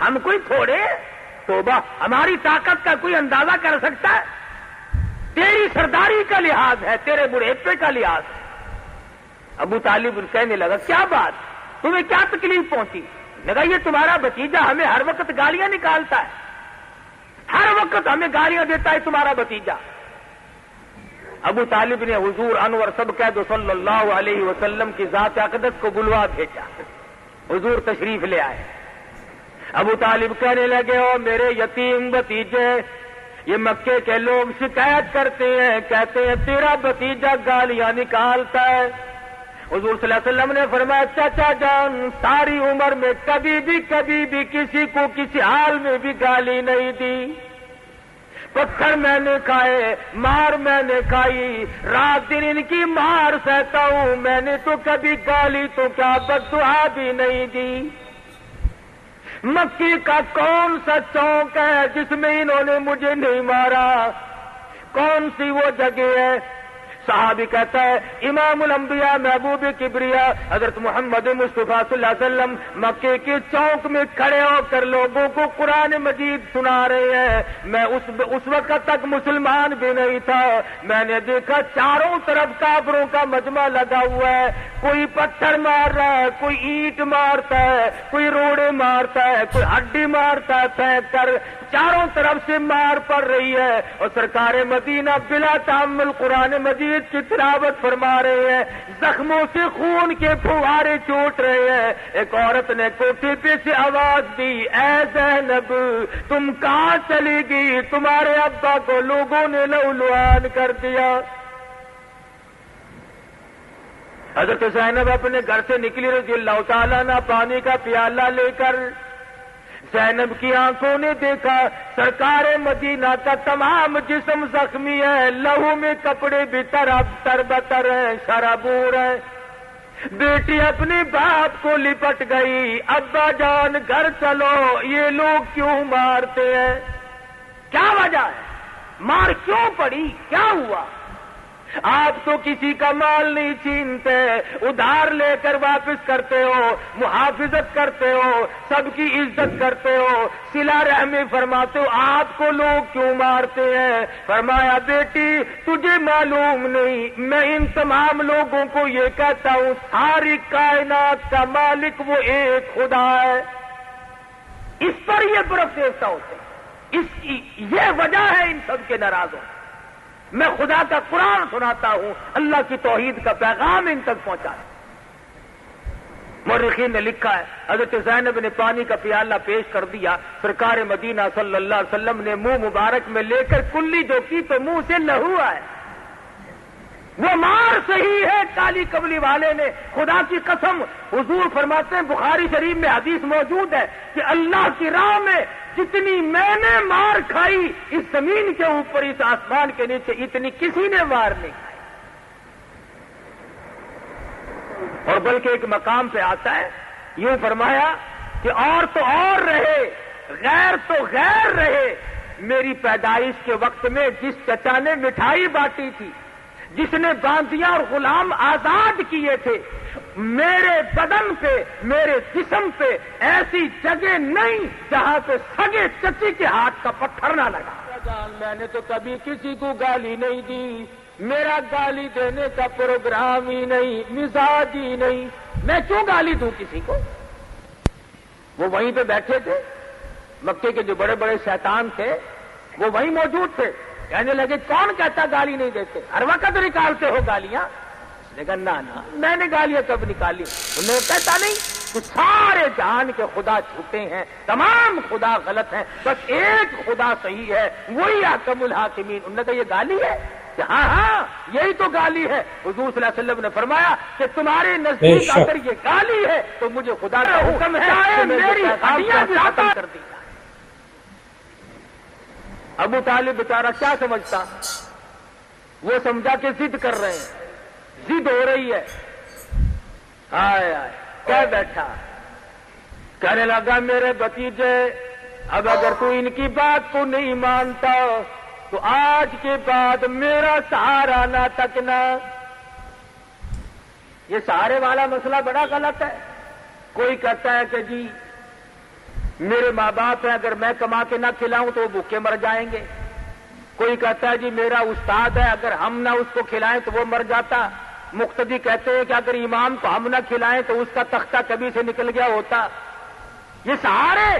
ہم کوئی تھوڑے، توبہ، ہماری طاقت کا کوئی اندازہ کر سکتا ہے؟ تیری سرداری کا لحاظ ہے، تیرے بڑھیپے کا لحاظ ہے. ابو طالب کہنے لگا کیا بات، تمہیں کیا تکلیف پہنچی؟ لگا یہ تمہارا بھتیجا ہمیں ہر وقت گالیاں نکالتا ہے، ہر وقت ہمیں گالیاں دیتا ہے تمہارا بھتیجا. ابو طالب نے حضور انور سب قید صلی اللہ علیہ وسلم کی ذات اقدس کو بلوا بھیجا. حضور تشریف لے آئے. ابو طالب کہنے لگے او میرے یتیم بھتیجے، یہ مکے کے لوگ شکایت کرتے ہیں، کہتے ہیں تیرا بھتیجا گالیاں نکالتا ہے. حضور صلی اللہ علیہ وسلم نے فرمایا چچا جان ساری عمر میں کبھی بھی کسی کو کسی حال میں بھی گالی نہیں دی. پتھر میں نے کھائے، مار میں نے کھائی، رات دن ان کی مار سہتا ہوں، میں نے تو کبھی گالی تو کیا بد دعا بھی نہیں دی. مکی کا کون سا چوک ہے جس میں انہوں نے مجھے نہیں مارا؟ کون سی وہ جگہ ہے؟ صحابی کہتا ہے امام الانبیاء محبوب کبریا حضرت محمد مصطفیٰ صلی اللہ علیہ وسلم مکے کے چوک میں کھڑے ہو کر لوگوں کو قرآن مجید سنا رہے ہیں. میں اس وقت تک مسلمان بھی نہیں تھا. میں نے دیکھا چاروں طرف کافروں کا مجمع لگا ہوا ہے، کوئی پتھر مار رہا ہے، کوئی اینٹ مارتا ہے، کوئی روڑے مارتا ہے، کوئی ہڈی مارتا ہے پھینک کر. چاروں طرف سے مار پڑ رہی ہے اور سرکار مدینہ بلا تحمل قرآن مجید کی تلاوت فرما رہے ہیں. زخموں سے خون کے فوارے چوٹ رہے ہیں. ایک عورت نے کوٹھی پہ سے آواز دی اے زینب تم کہاں چلی گئی؟ تمہارے ابا کو لوگوں نے لہولہان کر دیا. حضرت زینب اپنے گھر سے نکلی رضی اللہ تعالیٰ عنہ پانی کا پیالہ لے کر. زینب کی آنکھوں نے دیکھا سرکار مدینہ کا تمام جسم زخمی ہے، لہو میں کپڑے بھی تر بتر ہیں، شرابور ہیں. بیٹی اپنے باپ کو لپٹ گئی، ابا جان گھر چلو، یہ لوگ کیوں مارتے ہیں؟ کیا وجہ ہے؟ مار کیوں پڑی؟ کیا ہوا؟ آپ تو کسی کا مال نہیں چھینتے، ادھار لے کر واپس کرتے ہو، محافظت کرتے ہو، سب کی عزت کرتے ہو، صلہ رحمی فرماتے ہو، آپ کو لوگ کیوں مارتے ہیں؟ فرمایا بیٹی تجھے معلوم نہیں، میں ان تمام لوگوں کو یہ کہتا ہوں ساری کائنات کا مالک وہ ایک خدا ہے. اس پر یہ برف ریختہ ہوتے ہیں، اس کی یہ وجہ ہے ان سب کے ناراض ہونے. میں خدا کا قرآن سناتا ہوں، اللہ کی توحید کا پیغام ان تک پہنچاتا ہوں۔ مورخین نے لکھا ہے حضرت زینب نے پانی کا پیالہ پیش کر دیا، سرکار مدینہ صلی اللہ علیہ وسلم نے منہ مبارک میں لے کر کلی جو کی تو منہ سے لہو آئے۔ وہ مار صحیح ہے کالی کملی والے نے، خدا کی قسم حضور فرماتے ہیں، بخاری شریف میں حدیث موجود ہے کہ اللہ کی راہ میں جتنی میں نے مار کھائی اس زمین کے اوپر، اس آسمان کے نیچے، اتنی کسی نے مار نہیں کھائی۔ اور بلکہ ایک مقام پہ آتا ہے، یوں فرمایا کہ اور تو اور رہے، غیر تو غیر رہے، میری پیدائش کے وقت میں جس چچا نے مٹھائی بانٹی تھی، جس نے باندیاں اور غلام آزاد کیے تھے، میرے بدن پہ، میرے جسم پہ ایسی جگہ نہیں جہاں پہ سگے چچی کے ہاتھ کا پتھر نہ لگا۔ میں نے تو کبھی کسی کو گالی نہیں دی، میرا گالی دینے کا پروگرام ہی نہیں، مزاج ہی نہیں، میں کیوں گالی دوں کسی کو؟ وہ وہیں پہ بیٹھے تھے، مکے کے جو بڑے بڑے شیطان تھے وہ وہیں موجود تھے، کہنے لگے کون کہتا گالی نہیں دیتے، ہر وقت نکالتے ہو گالیاں؟ اس نے کہا نہ میں نے گالیاں کب نکالی؟ انہوں نے کہتا نہیں کہ سارے جہان کے خدا جھوٹے ہیں، تمام خدا غلط ہیں، بس ایک خدا صحیح ہے، وہی احکم الحاکمین۔ انہوں نے کہا یہ گالی ہے؟ کہ ہاں یہی تو گالی ہے۔ حضور صلی اللہ علیہ وسلم نے فرمایا کہ تمہارے نزدیک اگر یہ گالی ہے تو مجھے خدا کا حکم ہے کہ میری ہڈیاں ختم کر دی۔ ابو طالب بیچارہ کیا سمجھتا؟ وہ سمجھا کہ ضد کر رہے ہیں، ضد ہو رہی ہے۔ ہائے ہائے کیا بیٹھا، کہنے لگا میرے بھتیجے اب اگر تو ان کی بات کو نہیں مانتا تو آج کے بعد میرا سہارا نہ تکنا۔ یہ سہارے والا مسئلہ بڑا غلط ہے۔ کوئی کہتا ہے کہ جی میرے ماں باپ ہیں، اگر میں کما کے نہ کھلاؤں تو وہ بھوکے مر جائیں گے۔ کوئی کہتا ہے جی میرا استاد ہے، اگر ہم نہ اس کو کھلائیں تو وہ مر جاتا۔ مقتدی کہتے ہیں کہ اگر امام کو ہم نہ کھلائیں تو اس کا تختہ کبھی سے نکل گیا ہوتا۔ یہ سہارے،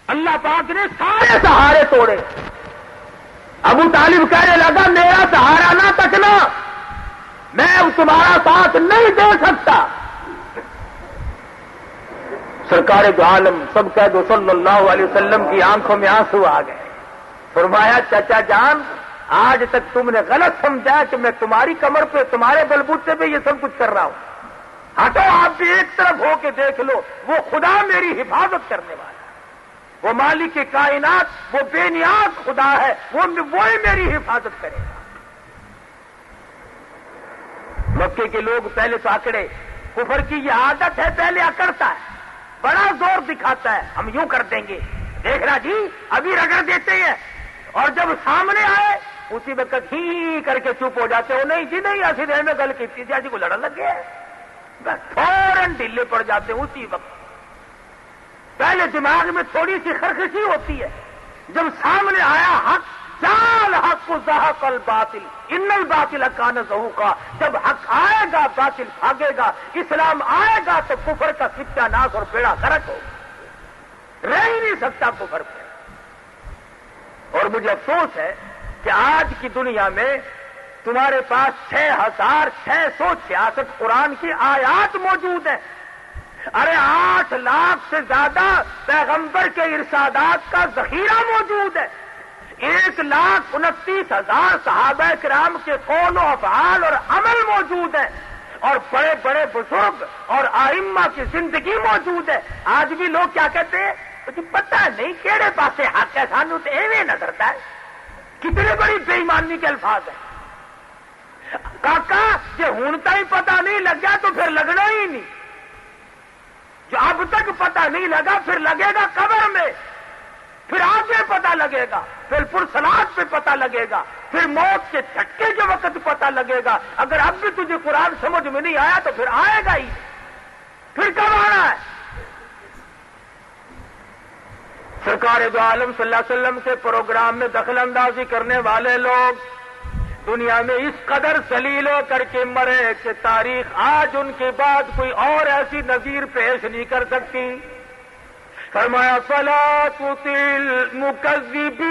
اللہ پاک نے سارے سہارے توڑے۔ ابو طالب کہنے لگا میرا سہارا نہ تکنا، میں تمہارا ساتھ نہیں دے سکتا۔ سرکار دو عالم سب کہہ دو صلی اللہ علیہ وسلم کی آنکھوں میں آنسو آ گئے۔ فرمایا چچا جان آج تک تم نے غلط سمجھا کہ میں تمہاری کمر پہ، تمہارے بلبوتے پہ یہ سب کچھ کر رہا ہوں۔ ہٹو آپ بھی ایک طرف ہو کے دیکھ لو، وہ خدا میری حفاظت کرنے والا ہے، وہ مالک کائنات، وہ بے نیاز خدا ہے، وہی میری حفاظت کرے گا۔ مکے کے لوگ پہلے تو اکڑے، کفر کی یہ عادت ہے، پہلے اکڑتا ہے، بڑا زور دکھاتا ہے، ہم یوں کر دیں گے، دیکھ رہا جی ابھی رگڑ دیتے ہیں، اور جب سامنے آئے اسی وقت ہی کر کے چپ ہو جاتے ہو، نہیں جی نہیں ایسی دیر میں گل کی تھی جی کو لڑن لگ گیا ہے، بس فوراً ڈھیلے پڑ جاتے ہیں اسی وقت۔ پہلے دماغ میں تھوڑی سی خرخشی ہوتی ہے، جب سامنے آیا حق، جال حق زہق الباطل ان الباطل کان زہوقا، جب حق آئے گا باطل بھاگے گا، اسلام آئے گا تو کفر کا سچا ناس اور بیڑا غرق ہوگا، رہ ہی نہیں سکتا کفر پہ۔ اور مجھے افسوس ہے کہ آج کی دنیا میں تمہارے پاس 6666 قرآن کی آیات موجود ہیں۔ ارے 8 لاکھ سے زیادہ پیغمبر کے ارشادات کا ذخیرہ موجود ہے، 1,29,000 صحابہ کرام کے قول و افعال اور عمل موجود ہے، اور بڑے بڑے بزرگ اور ائمہ کی زندگی موجود ہے۔ آج بھی لوگ کیا کہتے ہیں، مجھے پتہ نہیں کیڑے پاسے حق ہے، سانو تو ایویں نظرتا ہے۔ کتنے بڑی بے ایمانی کے الفاظ ہیں۔ کاکا جی ہوں تھی پتہ نہیں لگا تو پھر لگنا ہی نہیں، جو اب تک پتہ نہیں لگا پھر لگے گا قبر میں، پھر آگے پتہ لگے گا، پھر پرسلات پہ پتہ لگے گا، پھر موت کے جھٹکے کے وقت پتہ لگے گا۔ اگر اب بھی تجھے قرآن سمجھ میں نہیں آیا تو پھر آئے گا ہی، پھر کب آنا ہے؟ سرکار دو عالم صلی اللہ علیہ وسلم کے پروگرام میں دخل اندازی کرنے والے لوگ دنیا میں اس قدر ذلیل ہو کر کے مرے کہ تاریخ آج ان کے بعد کوئی اور ایسی نظیر پیش نہیں کر سکتی۔ فرمایا فلا تطع المکذبین،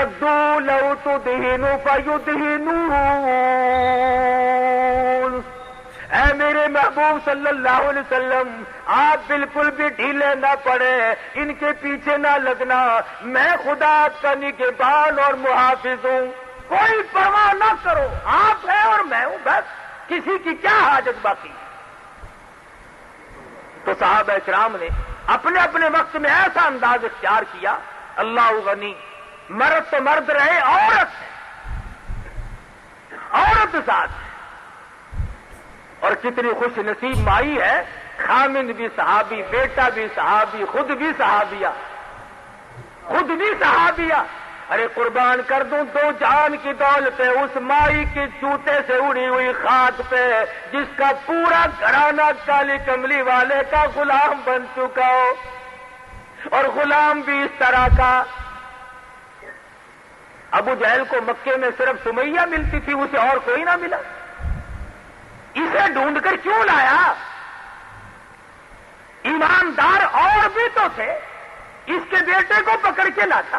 ودوا لو تدہن فیدہنون۔ اے میرے محبوب صلی اللہ علیہ وسلم، آپ بالکل بھی ڈھیلے نہ پڑے، ان کے پیچھے نہ لگنا، میں خدا کا نگہبان اور محافظ ہوں، کوئی پرواہ نہ کرو، آپ ہیں اور میں ہوں، بس کسی کی کیا حاجت باقی۔ تو صحابہ کرام نے اپنے اپنے وقت میں ایسا انداز اختیار کیا، اللہ غنی، مرد تو مرد رہے، عورت ساتھ، اور کتنی خوش نصیب مائی ہے، خامند بھی صحابی، بیٹا بھی صحابی، خود بھی صحابیہ۔ ارے قربان کر دوں دو جان کی دولت پہ، اس مائی کے جوتے سے اڑی ہوئی خاک پہ، جس کا پورا گھرانہ کالی کملی والے کا غلام بن چکا ہو، اور غلام بھی اس طرح کا۔ ابو جہل کو مکے میں صرف سمیہ ملتی تھی، اسے اور کوئی نہ ملا، اسے ڈھونڈ کر کیوں لایا؟ ایماندار اور بھی تو تھے، اس کے بیٹے کو پکڑ کے لاتا،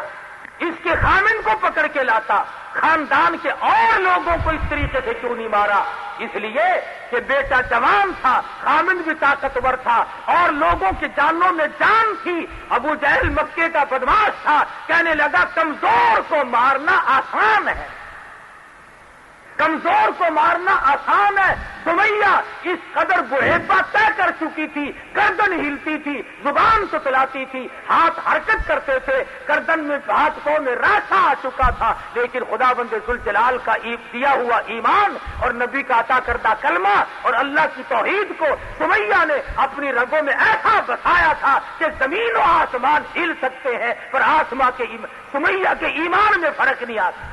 اس کے خامن کو پکڑ کے لاتا، خاندان کے اور لوگوں کو اس طریقے سے کیوں نہیں مارا؟ اس لیے کہ بیٹا جوان تھا، خامن بھی طاقتور تھا، اور لوگوں کی جانوں میں جان تھی۔ ابو جہل مکے کا بدماش تھا، کہنے لگا کمزور کو مارنا آسان ہے، کمزور کو مارنا آسان ہے۔ سمیہ اس قدر بڑھیپا طے کر چکی تھی، گردن ہلتی تھی، زبان تتلاتی تھی، ہاتھ حرکت کرتے تھے، گردن میں ہاتھ کو میں راسا آ چکا تھا، لیکن خداوند ذوالجلال کا دیا ہوا ایمان اور نبی کا عطا کردہ کلمہ اور اللہ کی توحید کو سمیہ نے اپنی رگوں میں ایسا بسایا تھا کہ زمین و آسمان ہل سکتے ہیں، پر سمیہ کے ایمان میں فرق نہیں آتا،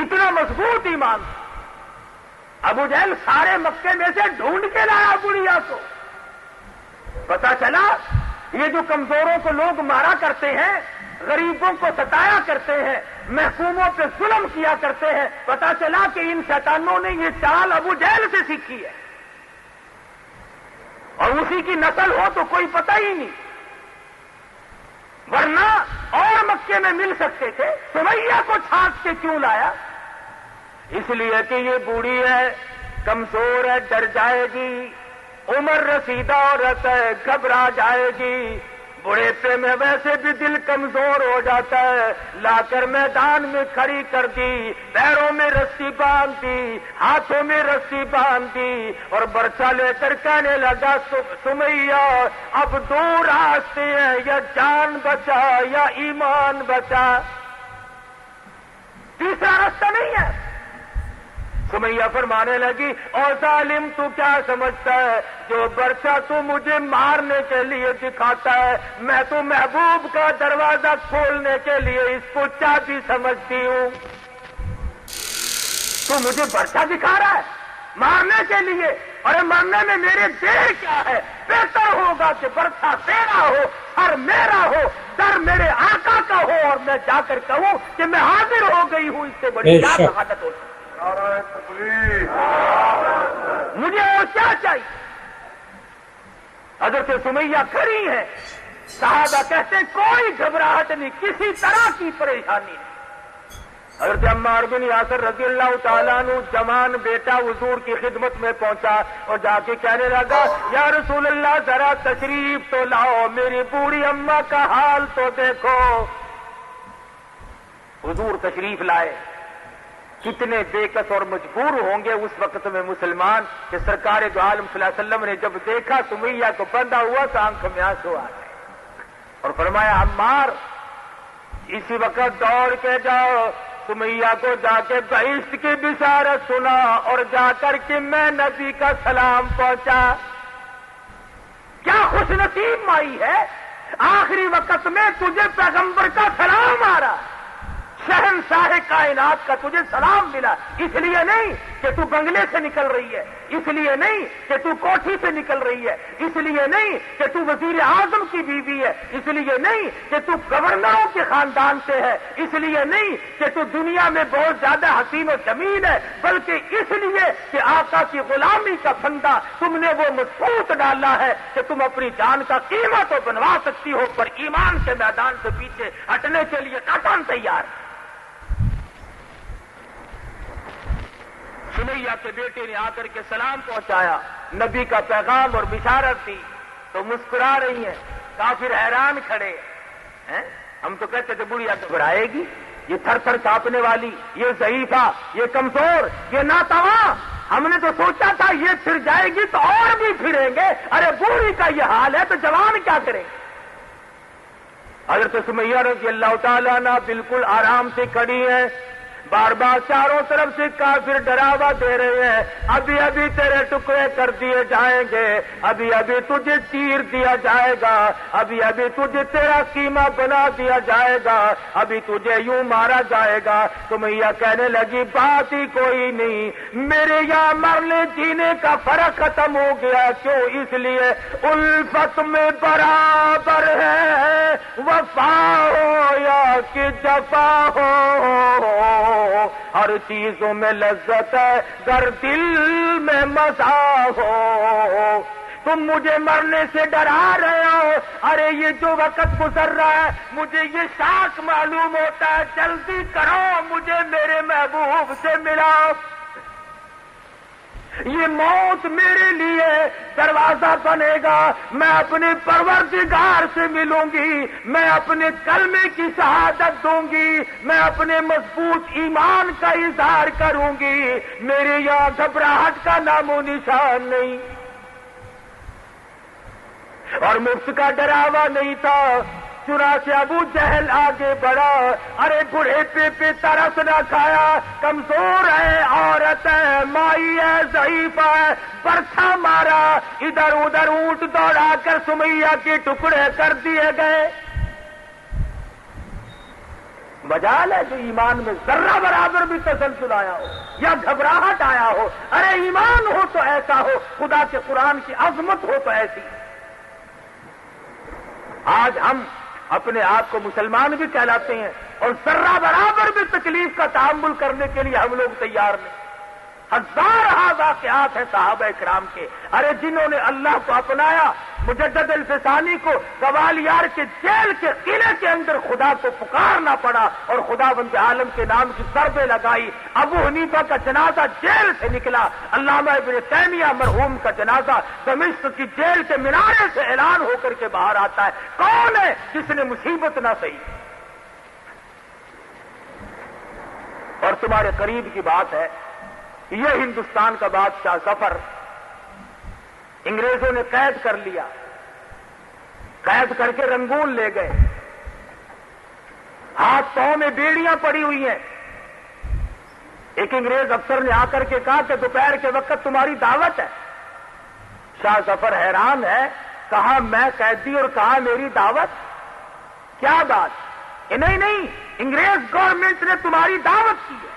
اتنا مضبوط ایمان۔ ابو جہل سارے مکے میں سے ڈھونڈ کے لایا بڑھیا کو، پتا چلا یہ جو کمزوروں کو لوگ مارا کرتے ہیں، غریبوں کو ستایا کرتے ہیں، محکوموں پہ ظلم کیا کرتے ہیں، پتا چلا کہ ان شیطانوں نے یہ چال ابو جہل سے سیکھی ہے، اور اسی کی نسل ہو تو کوئی پتہ ہی نہیں، ورنہ اور مکے میں مل سکتے تھے، سمیہ کو چھانٹ کے کیوں لایا؟ اس لیے کہ یہ بوڑھی ہے، کمزور ہے، ڈر جائے گی، عمر رسیدہ عورت ہے، گھبرا جائے گی، بڑھیپے میں ویسے بھی دل کمزور ہو جاتا ہے، لا کر میدان میں کھڑی کر دی، پیروں میں رسی باندھ دی، ہاتھوں میں رسی باندھ دی، اور برچہ لے کر کہنے لگا سمیہ اب دو راستے ہیں، یا جان بچا یا ایمان بچا، تیسرا راستہ نہیں ہے۔ سمیہ فرمانے لگی اور ظالم تو کیا سمجھتا ہے، جو برچہ تو مجھے مارنے کے لیے دکھاتا ہے، میں تو محبوب کا دروازہ کھولنے کے لیے اس کو چابی سمجھتی ہوں، تو مجھے برچہ دکھا رہا ہے مارنے کے لیے، اور مارنے میں میرے دیر کیا ہے؟ بہتر ہوگا کہ برچہ تیرا ہو، سر میرا ہو، در میرے آقا کا ہو، اور میں جا کر کہوں کہ میں حاضر ہو گئی ہوں، اس سے بڑی کیا شہادت ہو سکتی؟ مجھے اور کیا چاہیے؟ حضرت سمیہ کھڑی ہے، صحابہ کہتے ہیں کوئی گھبراہٹ نہیں، کسی طرح کی پریشانی نہیں۔ حضرت عمار بن یاسر رضی اللہ تعالیٰ عنہ جوان بیٹا حضور کی خدمت میں پہنچا اور جا کے کہنے لگا یا رسول اللہ ذرا تشریف تو لاؤ، میری بوڑھی اماں کا حال تو دیکھو۔ حضور تشریف لائے، کتنے بےکس اور مجبور ہوں گے اس وقت میں مسلمان کہ سرکار دو عالم صلی اللہ علیہ وسلم نے جب دیکھا سمیہ کو بندھا ہوا تو آنکھوں میں آنسو آ گئے، اور فرمایا عمار اسی وقت دوڑ کے جاؤ، سمیہ کو جا کے بہشت کی بشارت سنا، اور جا کر کے میں نبی کا سلام پہنچا۔ کیا خوش نصیب مائی ہے، آخری وقت میں تجھے پیغمبر کا سلام آ رہا، شہر شہنشاہ کائنات کا تجھے سلام ملا، اس لیے نہیں کہ تو بنگلے سے نکل رہی ہے، اس لیے نہیں کہ تو کوٹھی سے نکل رہی ہے، اس لیے نہیں کہ تو وزیر اعظم کی بیوی ہے، اس لیے نہیں کہ تو گورنروں کے خاندان سے ہے، اس لیے نہیں کہ تو دنیا میں بہت زیادہ حسین و جمیل ہے، بلکہ اس لیے کہ آقا کی غلامی کا پھندا تم نے وہ مضبوط ڈالا ہے کہ تم اپنی جان کا قیمت تو بنوا سکتی ہو، پر ایمان کے میدان سے پیچھے ہٹنے کے لیے قطعاً تیار۔ سمیہ کے بیٹے نے آ کر کے سلام پہنچایا، نبی کا پیغام اور بشارت تھی، تو مسکرا رہی ہیں، کافر حیران کھڑے ہیں۔ ہم تو کہتے تھے بڑھیا گھبرائے گی، یہ تھر تھر کانپنے والی، یہ ضعیفہ، یہ کمزور، یہ ناتواں، ہم نے تو سوچا تھا یہ پھر جائے گی تو اور بھی پھریں گے، ارے بوڑھی کا یہ حال ہے تو جوان کیا کریں گے؟ حضرت سمیہ رضی اللہ تعالیٰ عنہ بالکل آرام سے کھڑی ہیں، بار بار چاروں طرف سے کافر ڈراوا دے رہے ہیں، ابھی ابھی تیرے ٹکڑے کر دیے جائیں گے، ابھی ابھی تجھے چیر دیا جائے گا، ابھی ابھی تجھے تیرا قیمہ بنا دیا جائے گا، ابھی تجھے یوں مارا جائے گا۔ سمیہ کہنے لگی بات ہی کوئی نہیں، میرے یہاں مرنے جینے کا فرق ختم ہو گیا، کیوں؟ اس لیے الفت میں برابر ہے، وفا ہو یا کہ جفا ہو، ہر چیزوں میں لذت ہے گر دل میں مزہ ہو۔ تم مجھے مرنے سے ڈرا رہے ہو، ارے یہ جو وقت گزر رہا ہے مجھے یہ شاک معلوم ہوتا ہے، جلدی کرو مجھے میرے محبوب سے ملاؤ۔ یہ موت میرے لیے دروازہ بنے گا، میں اپنے پروردگار سے ملوں گی، میں اپنے کلمے کی شہادت دوں گی، میں اپنے مضبوط ایمان کا اظہار کروں گی، میرے یہاں گھبراہٹ کا نام و نشان نہیں، اور مفت کا ڈراوا نہیں تھا۔ چنانچہ ابو جہل آگے بڑھا، ارے بڑھے پہ ترس نہ کھایا، کمزور ہے، عورت ہے، مائی ہے، ضعیف ہے، برچھا مارا، ادھر ادھر اونٹ دوڑا کر سمیہ کے ٹکڑے کر دیے گئے۔ مجال ہے جو ایمان میں ذرہ برابر بھی تسلسل آیا ہو یا گھبراہٹ آیا ہو، ارے ایمان ہو تو ایسا ہو، خدا کے قرآن کی عظمت ہو تو ایسی۔ آج ہم اپنے آپ کو مسلمان بھی کہلاتے ہیں اور ذرہ برابر بھی تکلیف کا تحمل کرنے کے لیے ہم لوگ تیار نہیں۔ ہزارہ واقعات ہیں صحابہ کرام کے، ارے جنہوں نے اللہ کو اپنایا، مجدد الفسانی کو گوالیار کے جیل کے قلعے کے اندر خدا کو پکارنا پڑا اور خدا بند عالم کے نام کی ضربیں لگائی۔ ابو حنیفہ کا جنازہ جیل سے نکلا، علامہ ابن تیمیہ مرحوم کا جنازہ دمشق کی جیل کے مینارے سے اعلان ہو کر کے باہر آتا ہے۔ کون ہے جس نے مصیبت نہ سہی؟ اور تمہارے قریب کی بات ہے، یہ ہندوستان کا بادشاہ ظفر انگریزوں نے قید کر لیا، قید کر کے رنگون لے گئے، ہاتھ پاؤں میں بیڑیاں پڑی ہوئی ہیں۔ ایک انگریز افسر نے آ کر کے کہا کہ دوپہر کے وقت تمہاری دعوت ہے۔ شاہ ظفر حیران ہے، کہا میں قیدی اور کہا میری دعوت؟ کیا بات؟ کہ نہیں، انگریز گورنمنٹ نے تمہاری دعوت کی ہے۔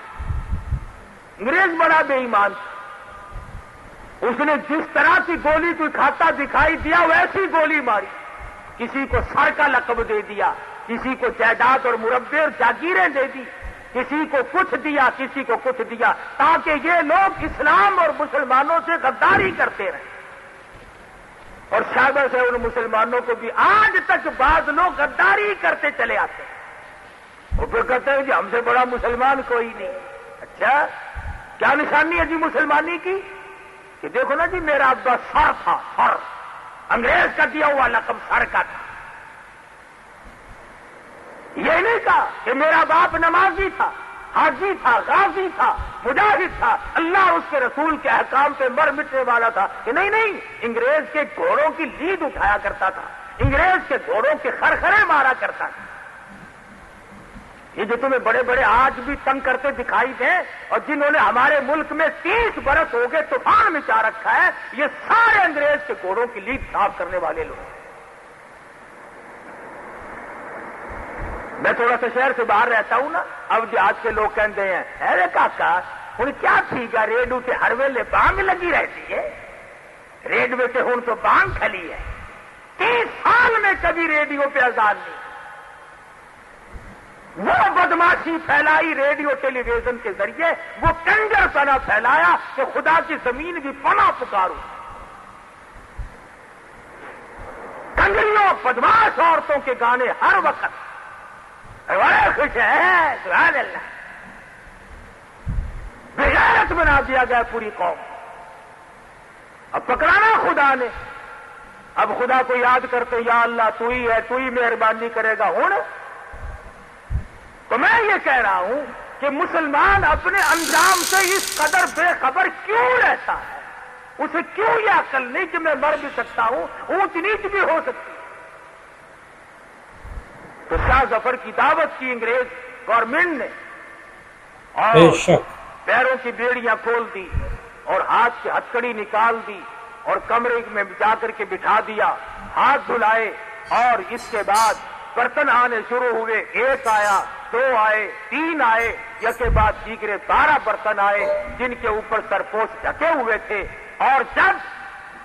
انگریز بڑا بے ایمان تھا، اس نے جس طرح کی گولی کوئی کھاتا دکھائی دیا ویسی گولی ماری، کسی کو سر کا لقب دے دیا، کسی کو جائیداد اور مربع اور جاگیریں دے دی، کسی کو کچھ دیا، کسی کو کچھ دیا، تاکہ یہ لوگ اسلام اور مسلمانوں سے غداری کرتے رہے۔ اور شاید سے ان مسلمانوں کو بھی آج تک بعض لوگ غداری کرتے چلے آتے ہیں، وہ پھر کہتے ہیں کہ ہم سے بڑا مسلمان کوئی نہیں۔ اچھا کیا نشانی ہے جی مسلمانی کی؟ کہ دیکھو نا جی میرا ابا سر تھا، سر، انگریز کا دیا ہوا لقب سر کا تھا۔ یہ نہیں کہا کہ میرا باپ نمازی تھا، حاجی تھا، غازی تھا، مجاہد تھا، اللہ اس کے رسول کے احکام پہ مر مٹنے والا تھا، کہ نہیں، انگریز کے گھوڑوں کی لید اٹھایا کرتا تھا، انگریز کے گھوڑوں کے خرخرے مارا کرتا تھا۔ یہ جو تمہیں بڑے بڑے آج بھی تنگ کرتے دکھائی دیں اور جنہوں نے ہمارے ملک میں 30 برس ہو گئے طوفان مچا رکھا ہے، یہ سارے انگریز کے گھوڑوں کی لید صاف کرنے والے لوگ۔ میں تھوڑا سا شہر سے باہر رہتا ہوں نا، اب دیہات کے لوگ کہتے ہیں ارے کاکا ہوں کیا ٹھیک ہے، ریڈیو سے ہر ویلے بانگ لگی رہتی ہے، ریڈیو سے ہوں تو بانگ کھلی ہے، 30 سال میں کبھی ریڈیو پہ اذان نہیں، وہ بدماشی پھیلائی ریڈیو ٹیلی ویژن کے ذریعے، وہ کنجر پنا پھیلایا کہ خدا کی زمین بھی پناہ پکارو، کنجریوں بدماش عورتوں کے گانے ہر وقت، بڑے خوش ہیں سبحان اللہ، بغیرت بنا دیا گیا پوری قوم، اب پکڑانا خدا نے، اب خدا کو یاد کرتے یا اللہ تو ہی ہے، تو ہی مہربانی کرے گا ہوں، تو میں یہ کہہ رہا ہوں کہ مسلمان اپنے انجام سے اس قدر بے خبر کیوں رہتا ہے، اسے کیوں یہ عقل نہیں کہ میں مر بھی سکتا ہوں، اونچ نیچ بھی ہو سکتی ہے۔ تو شاہ ظفر کی دعوت کی انگریز گورنمنٹ نے اور پیروں کی بیڑیاں کھول دی اور ہاتھ کی ہتکڑی نکال دی اور کمرے میں جا کر کے بٹھا دیا، ہاتھ دھلائے، اور اس کے بعد برتن آنے شروع ہوئے، 1 آیا، 2 آئے، 3 آئے، یک کے بعد دیگرے 12 برتن آئے جن کے اوپر سرپوش ڈھکے ہوئے تھے، اور جب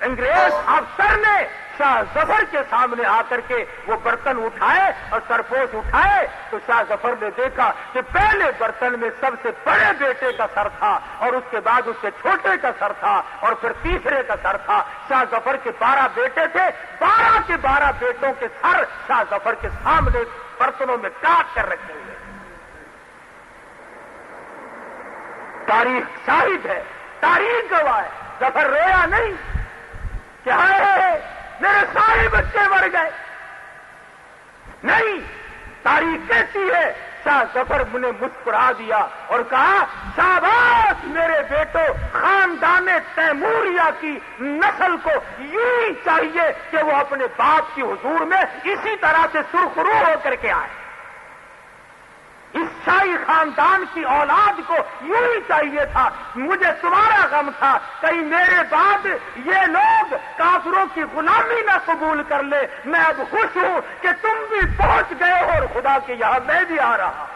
انگریز افسر نے شاہ ظفر کے سامنے آ کر کے وہ برتن اٹھائے اور سرپوش اٹھائے تو شاہ ظفر نے دیکھا کہ پہلے برتن میں سب سے بڑے بیٹے کا سر تھا اور اس کے بعد اس سے چھوٹے کا سر تھا اور پھر تیسرے کا سر تھا۔ شاہ ظفر کے 12 بیٹے تھے، 12 کے 12 بیٹوں کے سر شاہ ظفر کے سامنے برتنوں میں کاٹ کر رکھے ہوئے۔ تاریخ شاہد ہے، تاریخ گواہ ہے، ظفر رویا نہیں کہ ہائے میرے سارے بچے مر گئے، نہیں، تاریخ کہتی ہے شاہ ظفر نے مسکرا دیا اور کہا شاباش میرے بیٹو، خاندان تیموریہ کی نسل کو یوں ہی چاہیے کہ وہ اپنے باپ کی حضور میں اسی طرح سے سرخرو ہو کر کے آئے، اس شاہی خاندان کی اولاد کو یوں ہی چاہیے تھا۔ مجھے تمہارا غم تھا کہیں میرے بعد یہ لوگ کافروں کی غلامی نہ قبول کر لے، میں اب خوش ہوں کہ تم بھی پہنچ گئے ہو اور خدا کے یہاں میں بھی آ رہا۔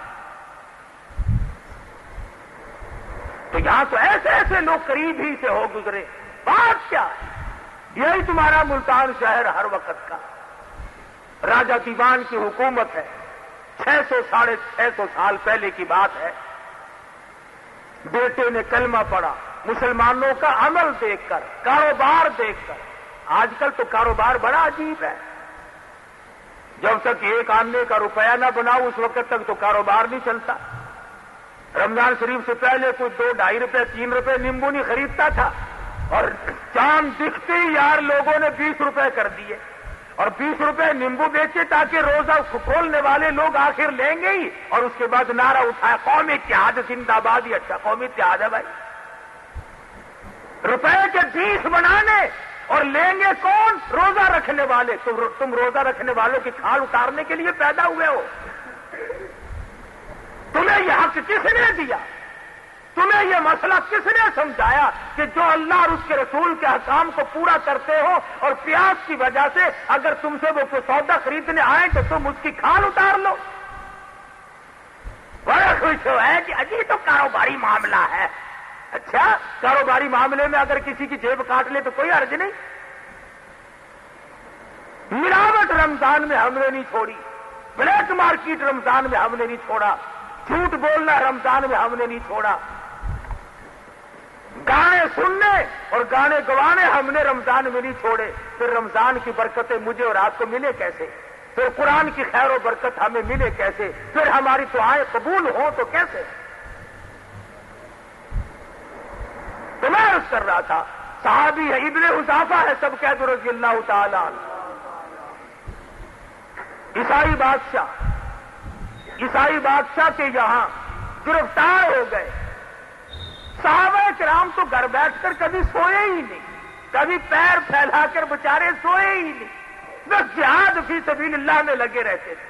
تو یہاں تو ایسے ایسے لوگ قریب ہی سے ہو گزرے، بات کیا ہے؟ یہی تمہارا ملتان شہر ہر وقت کا راجہ دیوان کی حکومت ہے، 600 ساڑھے 600 سال پہلے کی بات ہے۔ بیٹے نے کلمہ پڑھا، مسلمانوں کا عمل دیکھ کر، کاروبار دیکھ کر، آج کل تو کاروبار بڑا عجیب ہے، جب تک 1 آنے کا روپیہ نہ بناؤ اس وقت تک تو کاروبار نہیں چلتا۔ رمضان شریف سے پہلے کوئی 2 ڈھائی روپے 3 روپے نیمبو نہیں خریدتا تھا، اور چاند دکھتے ہی یار لوگوں نے 20 روپے کر دیے اور 20 روپے نیمبو بیچے تاکہ روزہ کھولنے والے لوگ آخر لیں گے ہی، اور اس کے بعد نعرہ اٹھایا قومی اتحاد زندہ باد ہی، اچھا قومی اتحاد ہے بھائی، روپے کے 20 بنانے اور لیں گے کون؟ روزہ رکھنے والے۔ تم روزہ رکھنے والوں کی کھال اتارنے کے لیے پیدا ہوئے ہو، تمہیں یہ حق کس نے دیا؟ تمہیں یہ مسئلہ کس نے سمجھایا کہ جو اللہ اور اس کے رسول کے احکام کو پورا کرتے ہو اور پیاس کی وجہ سے اگر تم سے وہ کوئی سودا خریدنے آئے تو تم اس کی کھال اتار لو؟ بڑا خوش ہو ہے کہ اجی تو کاروباری معاملہ ہے۔ اچھا، کاروباری معاملے میں اگر کسی کی جیب کاٹ لے تو کوئی حرج نہیں۔ ملاوٹ رمضان میں ہم نے نہیں چھوڑی، بلیک مارکیٹ رمضان میں ہم نے نہیں چھوڑا، جھوٹ بولنا رمضان میں ہم نے نہیں چھوڑا، گانے سننے اور گانے گوانے ہم نے رمضان میں نہیں چھوڑے۔ پھر رمضان کی برکتیں مجھے اور آپ کو ملے کیسے؟ پھر قرآن کی خیر و برکت ہمیں ملے کیسے؟ پھر ہماری دعائیں قبول ہوں تو کیسے؟ تو میں عرض کر رہا تھا، صحابی ہے، ابن حذافہ ہے، سب کہہ دو رضی اللہ تعالی عنہ، عیسائی بادشاہ کے یہاں گرفتار ہو گئے۔ صحابہ کرام تو گھر بیٹھ کر کبھی سوئے ہی نہیں، کبھی پیر پھیلا کر بےچارے سوئے ہی نہیں، بس جہاد فی سبیل اللہ میں لگے رہتے تھے،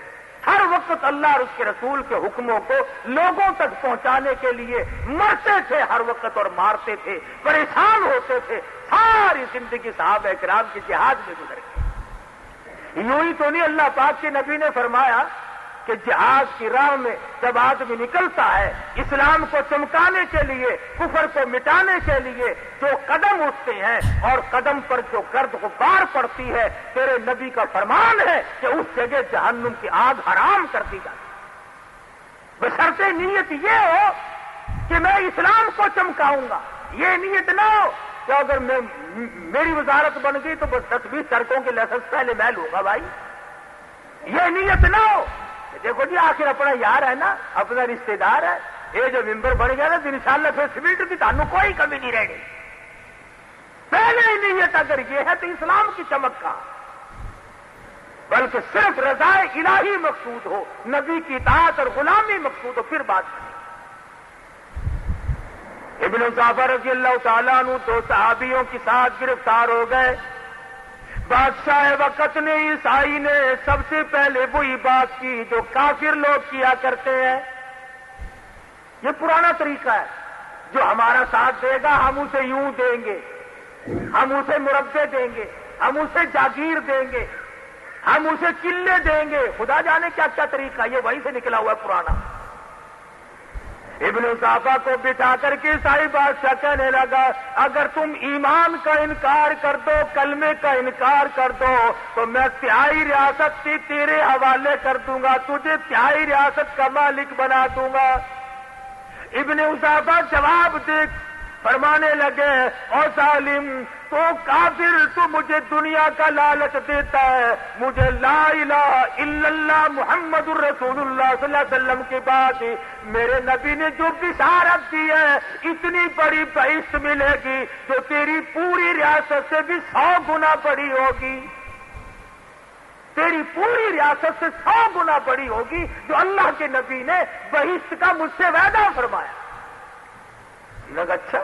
ہر وقت اللہ اور اس کے رسول کے حکموں کو لوگوں تک پہنچانے کے لیے مرتے تھے ہر وقت اور مارتے تھے، پریشان ہوتے تھے، ساری زندگی صحابہ کرام کی جہاد میں گزر گئی۔ یوں ہی تو نہیں اللہ پاک کے نبی نے فرمایا کہ جہاد کی راہ میں جب آدمی نکلتا ہے اسلام کو چمکانے کے لیے، کفر کو مٹانے کے لیے جو قدم اٹھتے ہیں اور قدم پر جو گرد غبار پڑتی ہے، تیرے نبی کا فرمان ہے کہ اس جگہ جہنم کی آگ حرام کر دی جاتی، بشرطے نیت یہ ہو کہ میں اسلام کو چمکاؤں گا۔ یہ نیت نہ ہو کہ اگر میری وزارت بن گئی تو بس 10-20 سڑکوں کے لائسنس پہلے میں لوں گا بھائی، یہ نیت نہ ہو۔ دیکھو جی آخر اپنا یار ہے نا، اپنا رشتہ دار ہے، یہ جو ممبر بن گیا نا تو انشاءاللہ پھر سیمنٹ کی تانوں کوئی کمی نہیں رہے گی۔ پہلے ہی نیت اگر یہ ہے تو اسلام کی چمک کا، بلکہ صرف رضا الہی مقصود ہو، نبی کی اطاعت اور غلامی مقصود ہو، پھر بات کریں۔ ابن جعفر رضی اللہ تعالیٰ عنہ 2 صحابیوں کے ساتھ گرفتار ہو گئے۔ بادشاہ وقت نے، عیسائی نے سب سے پہلے وہی بات کی جو کافر لوگ کیا کرتے ہیں۔ یہ پرانا طریقہ ہے، جو ہمارا ساتھ دے گا ہم اسے یوں دیں گے، ہم اسے مربے دیں گے، ہم اسے جاگیر دیں گے، ہم اسے قلعے دیں گے، خدا جانے کیا کیا طریقہ، یہ وہیں سے نکلا ہوا ہے پرانا۔ ابن صافہ کو بٹھا کر کے عیسائی بادشاہ کہنے لگا اگر تم ایمان کا انکار کر دو، کلمے کا انکار کر دو تو میں 3 ریاست کی تیرے حوالے کر دوں گا، تجھے 3 ریاست کا مالک بنا دوں گا۔ ابن صافہ جواب دے فرمانے لگے اور ظالم تو کافر، تو مجھے دنیا کا لالچ دیتا ہے، مجھے لا الہ الا اللہ محمد الرسول اللہ صلی اللہ علیہ وسلم کے بعد میرے نبی نے جو بشارت دی ہے اتنی بڑی بہشت ملے گی جو تیری پوری ریاست سے بھی 100 گنا بڑی ہوگی، تیری پوری ریاست سے 100 گنا بڑی ہوگی جو اللہ کے نبی نے بہشت کا مجھ سے وعدہ فرمایا۔ لگا اچھا،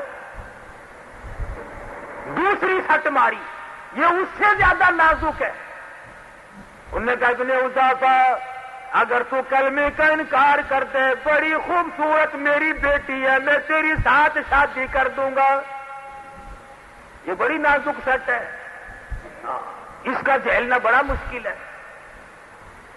دوسری سٹ ماری، یہ اس سے زیادہ نازک ہے۔ انہوں نے کہا ابن حذیفہ اگر تو کلمے کا انکار کر دے، بڑی خوبصورت میری بیٹی ہے، میں تیری ساتھ شادی کر دوں گا۔ یہ بڑی نازک سٹ ہے، اس کا جھیلنا بڑا مشکل ہے۔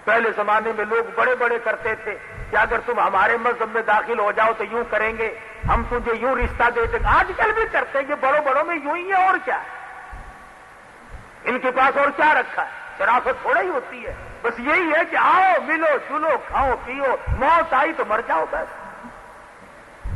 پہلے زمانے میں لوگ بڑے بڑے کرتے تھے کہ اگر تم ہمارے مذہب میں داخل ہو جاؤ تو یوں کریں گے، ہم تجھے یوں رشتہ دے دیں گے۔ آج کل بھی کرتے ہیں، یہ بڑوں بڑوں میں یوں ہی ہے، اور کیا ہے ان کے پاس، اور کیا رکھا ہے؟ شرافت تھوڑا ہی ہوتی ہے، بس یہی ہے کہ آؤ ملو جلو کھاؤ پیو، موت آئی تو مر جاؤ بس۔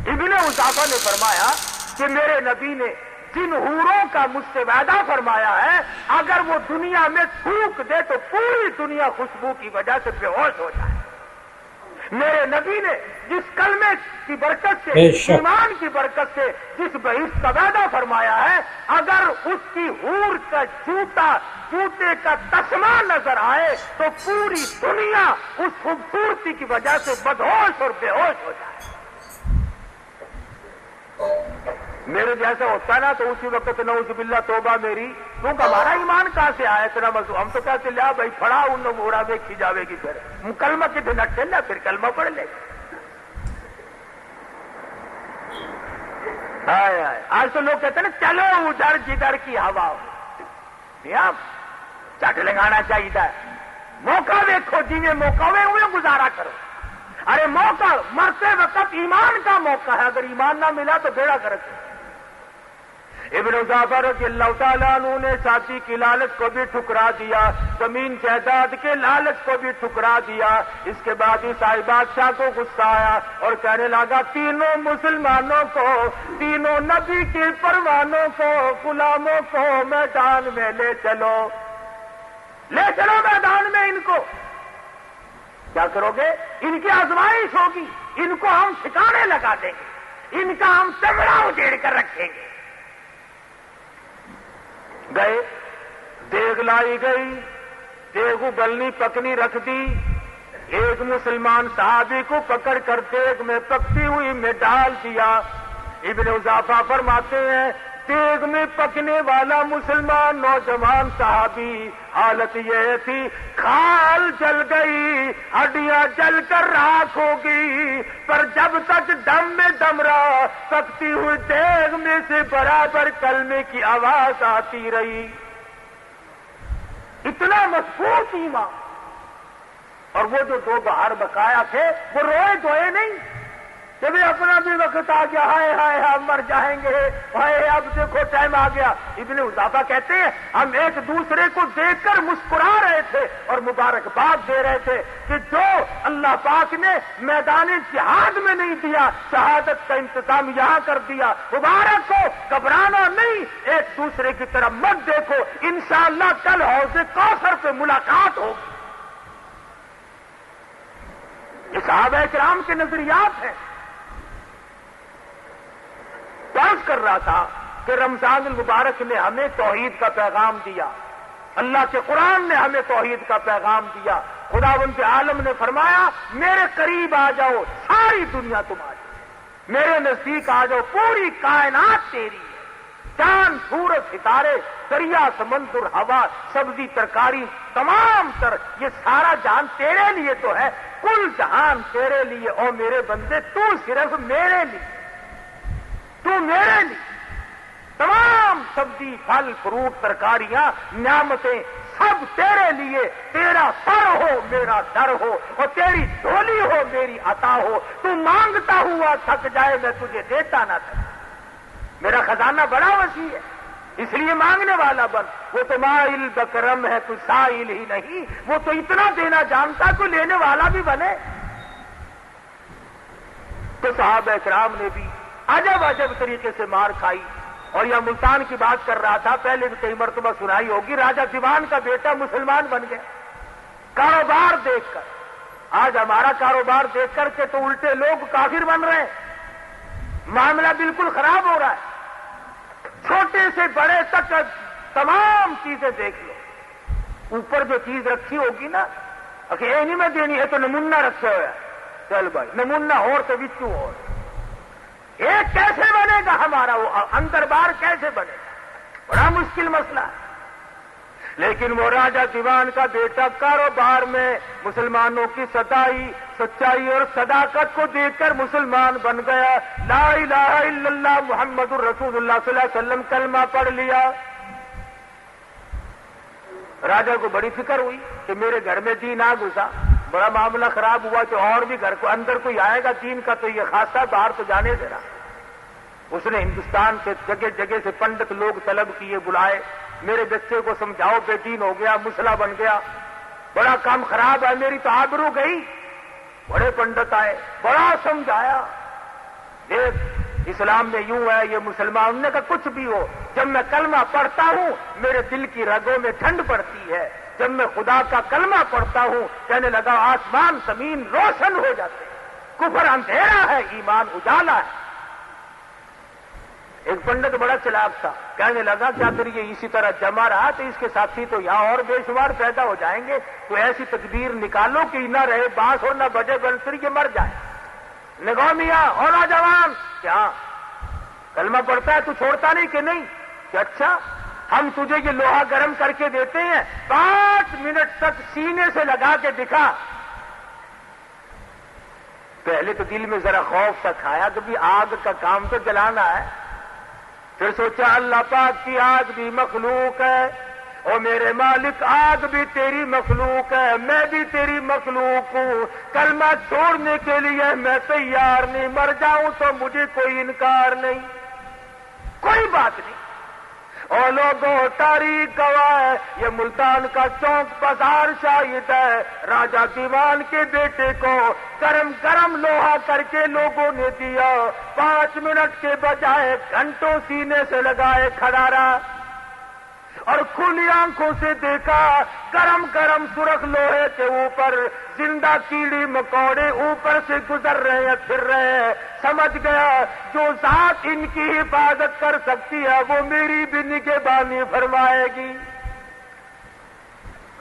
ابن حذیفہ نے فرمایا کہ میرے نبی نے جن حوروں کا مجھ سے وعدہ فرمایا ہے اگر وہ دنیا میں تھوک دے تو پوری دنیا خوشبو کی وجہ سے بے ہوش ہو جائے۔ میرے نبی نے جس کلمے کی برکت سے، ایمان کی برکت سے جس بہشت کا وعدہ فرمایا ہے اگر اس کی حور کا جوتے کا تسمہ نظر آئے تو پوری دنیا اس خوبصورتی کی وجہ سے بدہوش اور بے ہوش ہو جائے۔ میرے جیسا ہوتا نا تو اسی وقت نعوذ باللہ توبہ میری، کیونکہ ہمارا ایمان کہاں سے آیا اتنا مزہ، ہم تو کہتے لیا بھائی پڑھا ان گھوڑا دیکھی جاوے گی، پھر کلمہ کے دن اٹھے نا پھر کلمہ پڑھ لے۔ آج تو لوگ کہتے ہیں نا چلو ادھر جدھر کی ہوا ہو، چٹ لگانا چاہیے، موقع دیکھو جی میں موقع ہوئے گزارا کرو۔ ارے موقع مرتے وقت ایمان کا موقع ہے، اگر ایمان نہ ملا تو بیڑا گرک ہے۔ ابن جعفر رضی اللہ تعالیٰ عنہ نے شادی کی لالچ کو بھی ٹھکرا دیا، زمین جائیداد کے لالچ کو بھی ٹھکرا دیا۔ اس کے بعد عیسائی بادشاہ کو غصہ آیا اور کہنے لگا تینوں مسلمانوں کو، تینوں نبی کے پروانوں کو، غلاموں کو میدان میں لے چلو، لے چلو میدان میں، ان کو کیا کرو گے؟ ان کی آزمائش ہوگی، ان کو ہم ٹھکانے لگا دیں گے، ان کا ہم چمڑا اجیڑ کر رکھیں گے۔ گئے، دیگ لائی گئی، دیگ ابلنی پکنی رکھ دی، ایک مسلمان صحابی کو پکڑ کر دیگ میں پکتی ہوئی میں ڈال دیا۔ ابن حذیفہ فرماتے ہیں دیگ میں پکنے والا مسلمان نوجوان صحابی حالت یہ تھی کھال جل گئی، ہڈیاں جل کر راکھ ہو گئی، پر جب تک دم میں دم رہا پکتی ہوئی دیگ میں سے برابر کلمے کی آواز آتی رہی۔ اتنا مضبوط ایمان، اور وہ جو 2 بہار بقایا تھے وہ روئے دھوئے نہیں کہ بھی اپنا بھی وقت آ گیا، ہائے ہائے ہم مر جائیں گے، ہائے اب دیکھو ٹائم آ گیا۔ ابن حذافہ کہتے ہیں ہم ایک دوسرے کو دیکھ کر مسکرا رہے تھے اور مبارکباد دے رہے تھے کہ جو اللہ پاک نے میدان جہاد میں نہیں دیا، شہادت کا انتظام یہاں کر دیا، مبارک ہو، گھبرانا نہیں، ایک دوسرے کی طرف مت دیکھو، انشاءاللہ کل حوض کوثر پہ ملاقات ہوگی۔ یہ صحابہ کرام کے نظریات ہیں۔ عرض کر رہا تھا کہ رمضان المبارک نے ہمیں توحید کا پیغام دیا، اللہ کے قرآن نے ہمیں توحید کا پیغام دیا۔ خداوند عالم نے فرمایا میرے قریب آ جاؤ، ساری دنیا تمہاری، میرے نزدیک آ جاؤ، پوری کائنات تیری ہے، چاند سورج ستارے دریا سمندر ہوا سبزی ترکاری تمام تر یہ سارا جہان تیرے لیے تو ہے، کل جہان تیرے لیے، او میرے بندے تو صرف میرے لیے، تو میرے لیے، تمام سبزی پھل فروٹ ترکاریاں نعمتیں سب تیرے لیے، تیرا سر ہو میرا در ہو اور تیری ڈھولی ہو میری عطا ہو، تو مانگتا ہوا تھک جائے میں تجھے دیتا نہ تھا، میرا خزانہ بڑا وسیع ہے، اس لیے مانگنے والا بن، وہ تو مائل بکرم ہے تو سائل ہی نہیں، وہ تو اتنا دینا جانتا کوئی لینے والا بھی بنے۔ تو صحابہ کرام نے بھی عجب عجب طریقے سے مار کھائی، اور یہ ملتان کی بات کر رہا تھا، پہلے بھی کئی مرتبہ سنائی ہوگی، راجہ دیوان کا بیٹا مسلمان بن گیا کاروبار دیکھ کر۔ آج ہمارا کاروبار دیکھ کر کے تو الٹے لوگ کافر بن رہے ہیں، معاملہ بالکل خراب ہو رہا ہے، چھوٹے سے بڑے تک تمام چیزیں دیکھ لو، اوپر جو چیز رکھی ہوگی نا کہ یہ نہیں میں دینی ہے تو نمونہ رکھے ہوا ہے، چل بھائی نمونہ ہو تو بچو ہو، ایک کیسے بنے گا ہمارا، وہ اندر بار کیسے بنے گا، بڑا مشکل مسئلہ ہے۔ لیکن وہ راجہ دیوان کا بیٹا کاروبار میں مسلمانوں کی سچائی اور صداقت کو دیکھ کر مسلمان بن گیا، لا الہ الا اللہ محمد الرسول اللہ صلی اللہ علیہ وسلم کلمہ پڑھ لیا۔ راجہ کو بڑی فکر ہوئی کہ میرے گھر میں دین آ گھسا، بڑا معاملہ خراب ہوا کہ اور بھی گھر کو اندر کوئی آئے گا دین کا تو یہ خاصا، باہر تو جانے دے رہا۔ اس نے ہندوستان سے جگہ جگہ سے پنڈت لوگ طلب کیے، بلائے، میرے بچے کو سمجھاؤ بے دین ہو گیا، مسئلہ بن گیا، بڑا کام خراب ہے، میری تو آبرو گئی۔ بڑے پنڈت آئے، بڑا سمجھایا، دیکھ اسلام میں یوں ہے، یہ مسلمان نے کہا کچھ بھی ہو، جب میں کلمہ پڑھتا ہوں میرے دل کی رگوں میں ٹھنڈ پڑتی ہے، جب میں خدا کا کلمہ پڑھتا ہوں کہنے لگا آسمان زمین روشن ہو جاتے، کفر اندھیرا ہے ایمان اجالا ہے۔ ایک پنڈت بڑا چلاک تھا، کہنے لگا کیا پھر یہ اسی طرح جمع رہا تو اس کے ساتھی تو یہاں اور بے شمار پیدا ہو جائیں گے، تو ایسی تدبیر نکالو کہ نہ رہے بانس اور نہ بجے بنسری کے مر جائے۔ نگو میاں اور نوجوان کیا کلمہ پڑھتا ہے تو چھوڑتا نہیں کہ نہیں؟ کہ اچھا ہم تجھے یہ لوہا گرم کر کے دیتے ہیں، 5 منٹ تک سینے سے لگا کے دکھا۔ پہلے تو دل میں ذرا خوف سا کھایا کہ بھی آگ کا کام تو جلانا ہے، پھر سوچا اللہ پاک کی آگ بھی مخلوق ہے، اور میرے مالک آگ بھی تیری مخلوق ہے، میں بھی تیری مخلوق ہوں، کلمہ چھوڑنے کے لیے میں تیار نہیں، مر جاؤں تو مجھے کوئی انکار نہیں، کوئی بات نہیں۔ اور لوگوں تاریخ گواہ ہے، یہ ملتان کا چوک بازار شاہد ہے، راجہ دیوان کے بیٹے کو گرم گرم لوہا کر کے لوگوں نے دیا، 5 منٹ کے بجائے گھنٹوں سینے سے لگائے کھڑا رہا، اور کھلی آنکھوں سے دیکھا گرم گرم سرخ لوہے کے اوپر زندہ کیڑی مکوڑے اوپر سے گزر رہے ہیں، پھر رہے ہیں۔ سمجھ گیا جو ذات ان کی حفاظت کر سکتی ہے وہ میری بھی نگہبانی فرمائے گی۔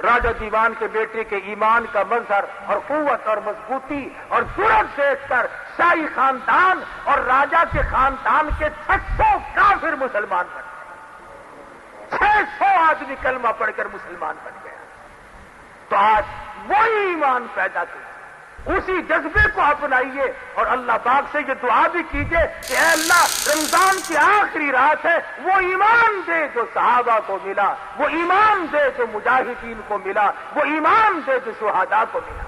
راجہ دیوان کے بیٹے کے ایمان کا مظہر اور قوت اور مضبوطی اور جرأت دیکھ کر شاہی خاندان اور راجہ کے خاندان کے 600 کافر مسلمان بن گئے، 600 آدمی کلمہ پڑھ کر مسلمان بن گیا۔ تو آج وہی ایمان پیدا کرے، اسی جذبے کو اپنائیے اور اللہ پاک سے یہ دعا بھی کیجئے کہ اے اللہ رمضان کی آخری رات ہے، وہ ایمان دے جو صحابہ کو ملا، وہ ایمان دے جو مجاہدین کو ملا، وہ ایمان دے جو شہداء کو ملا۔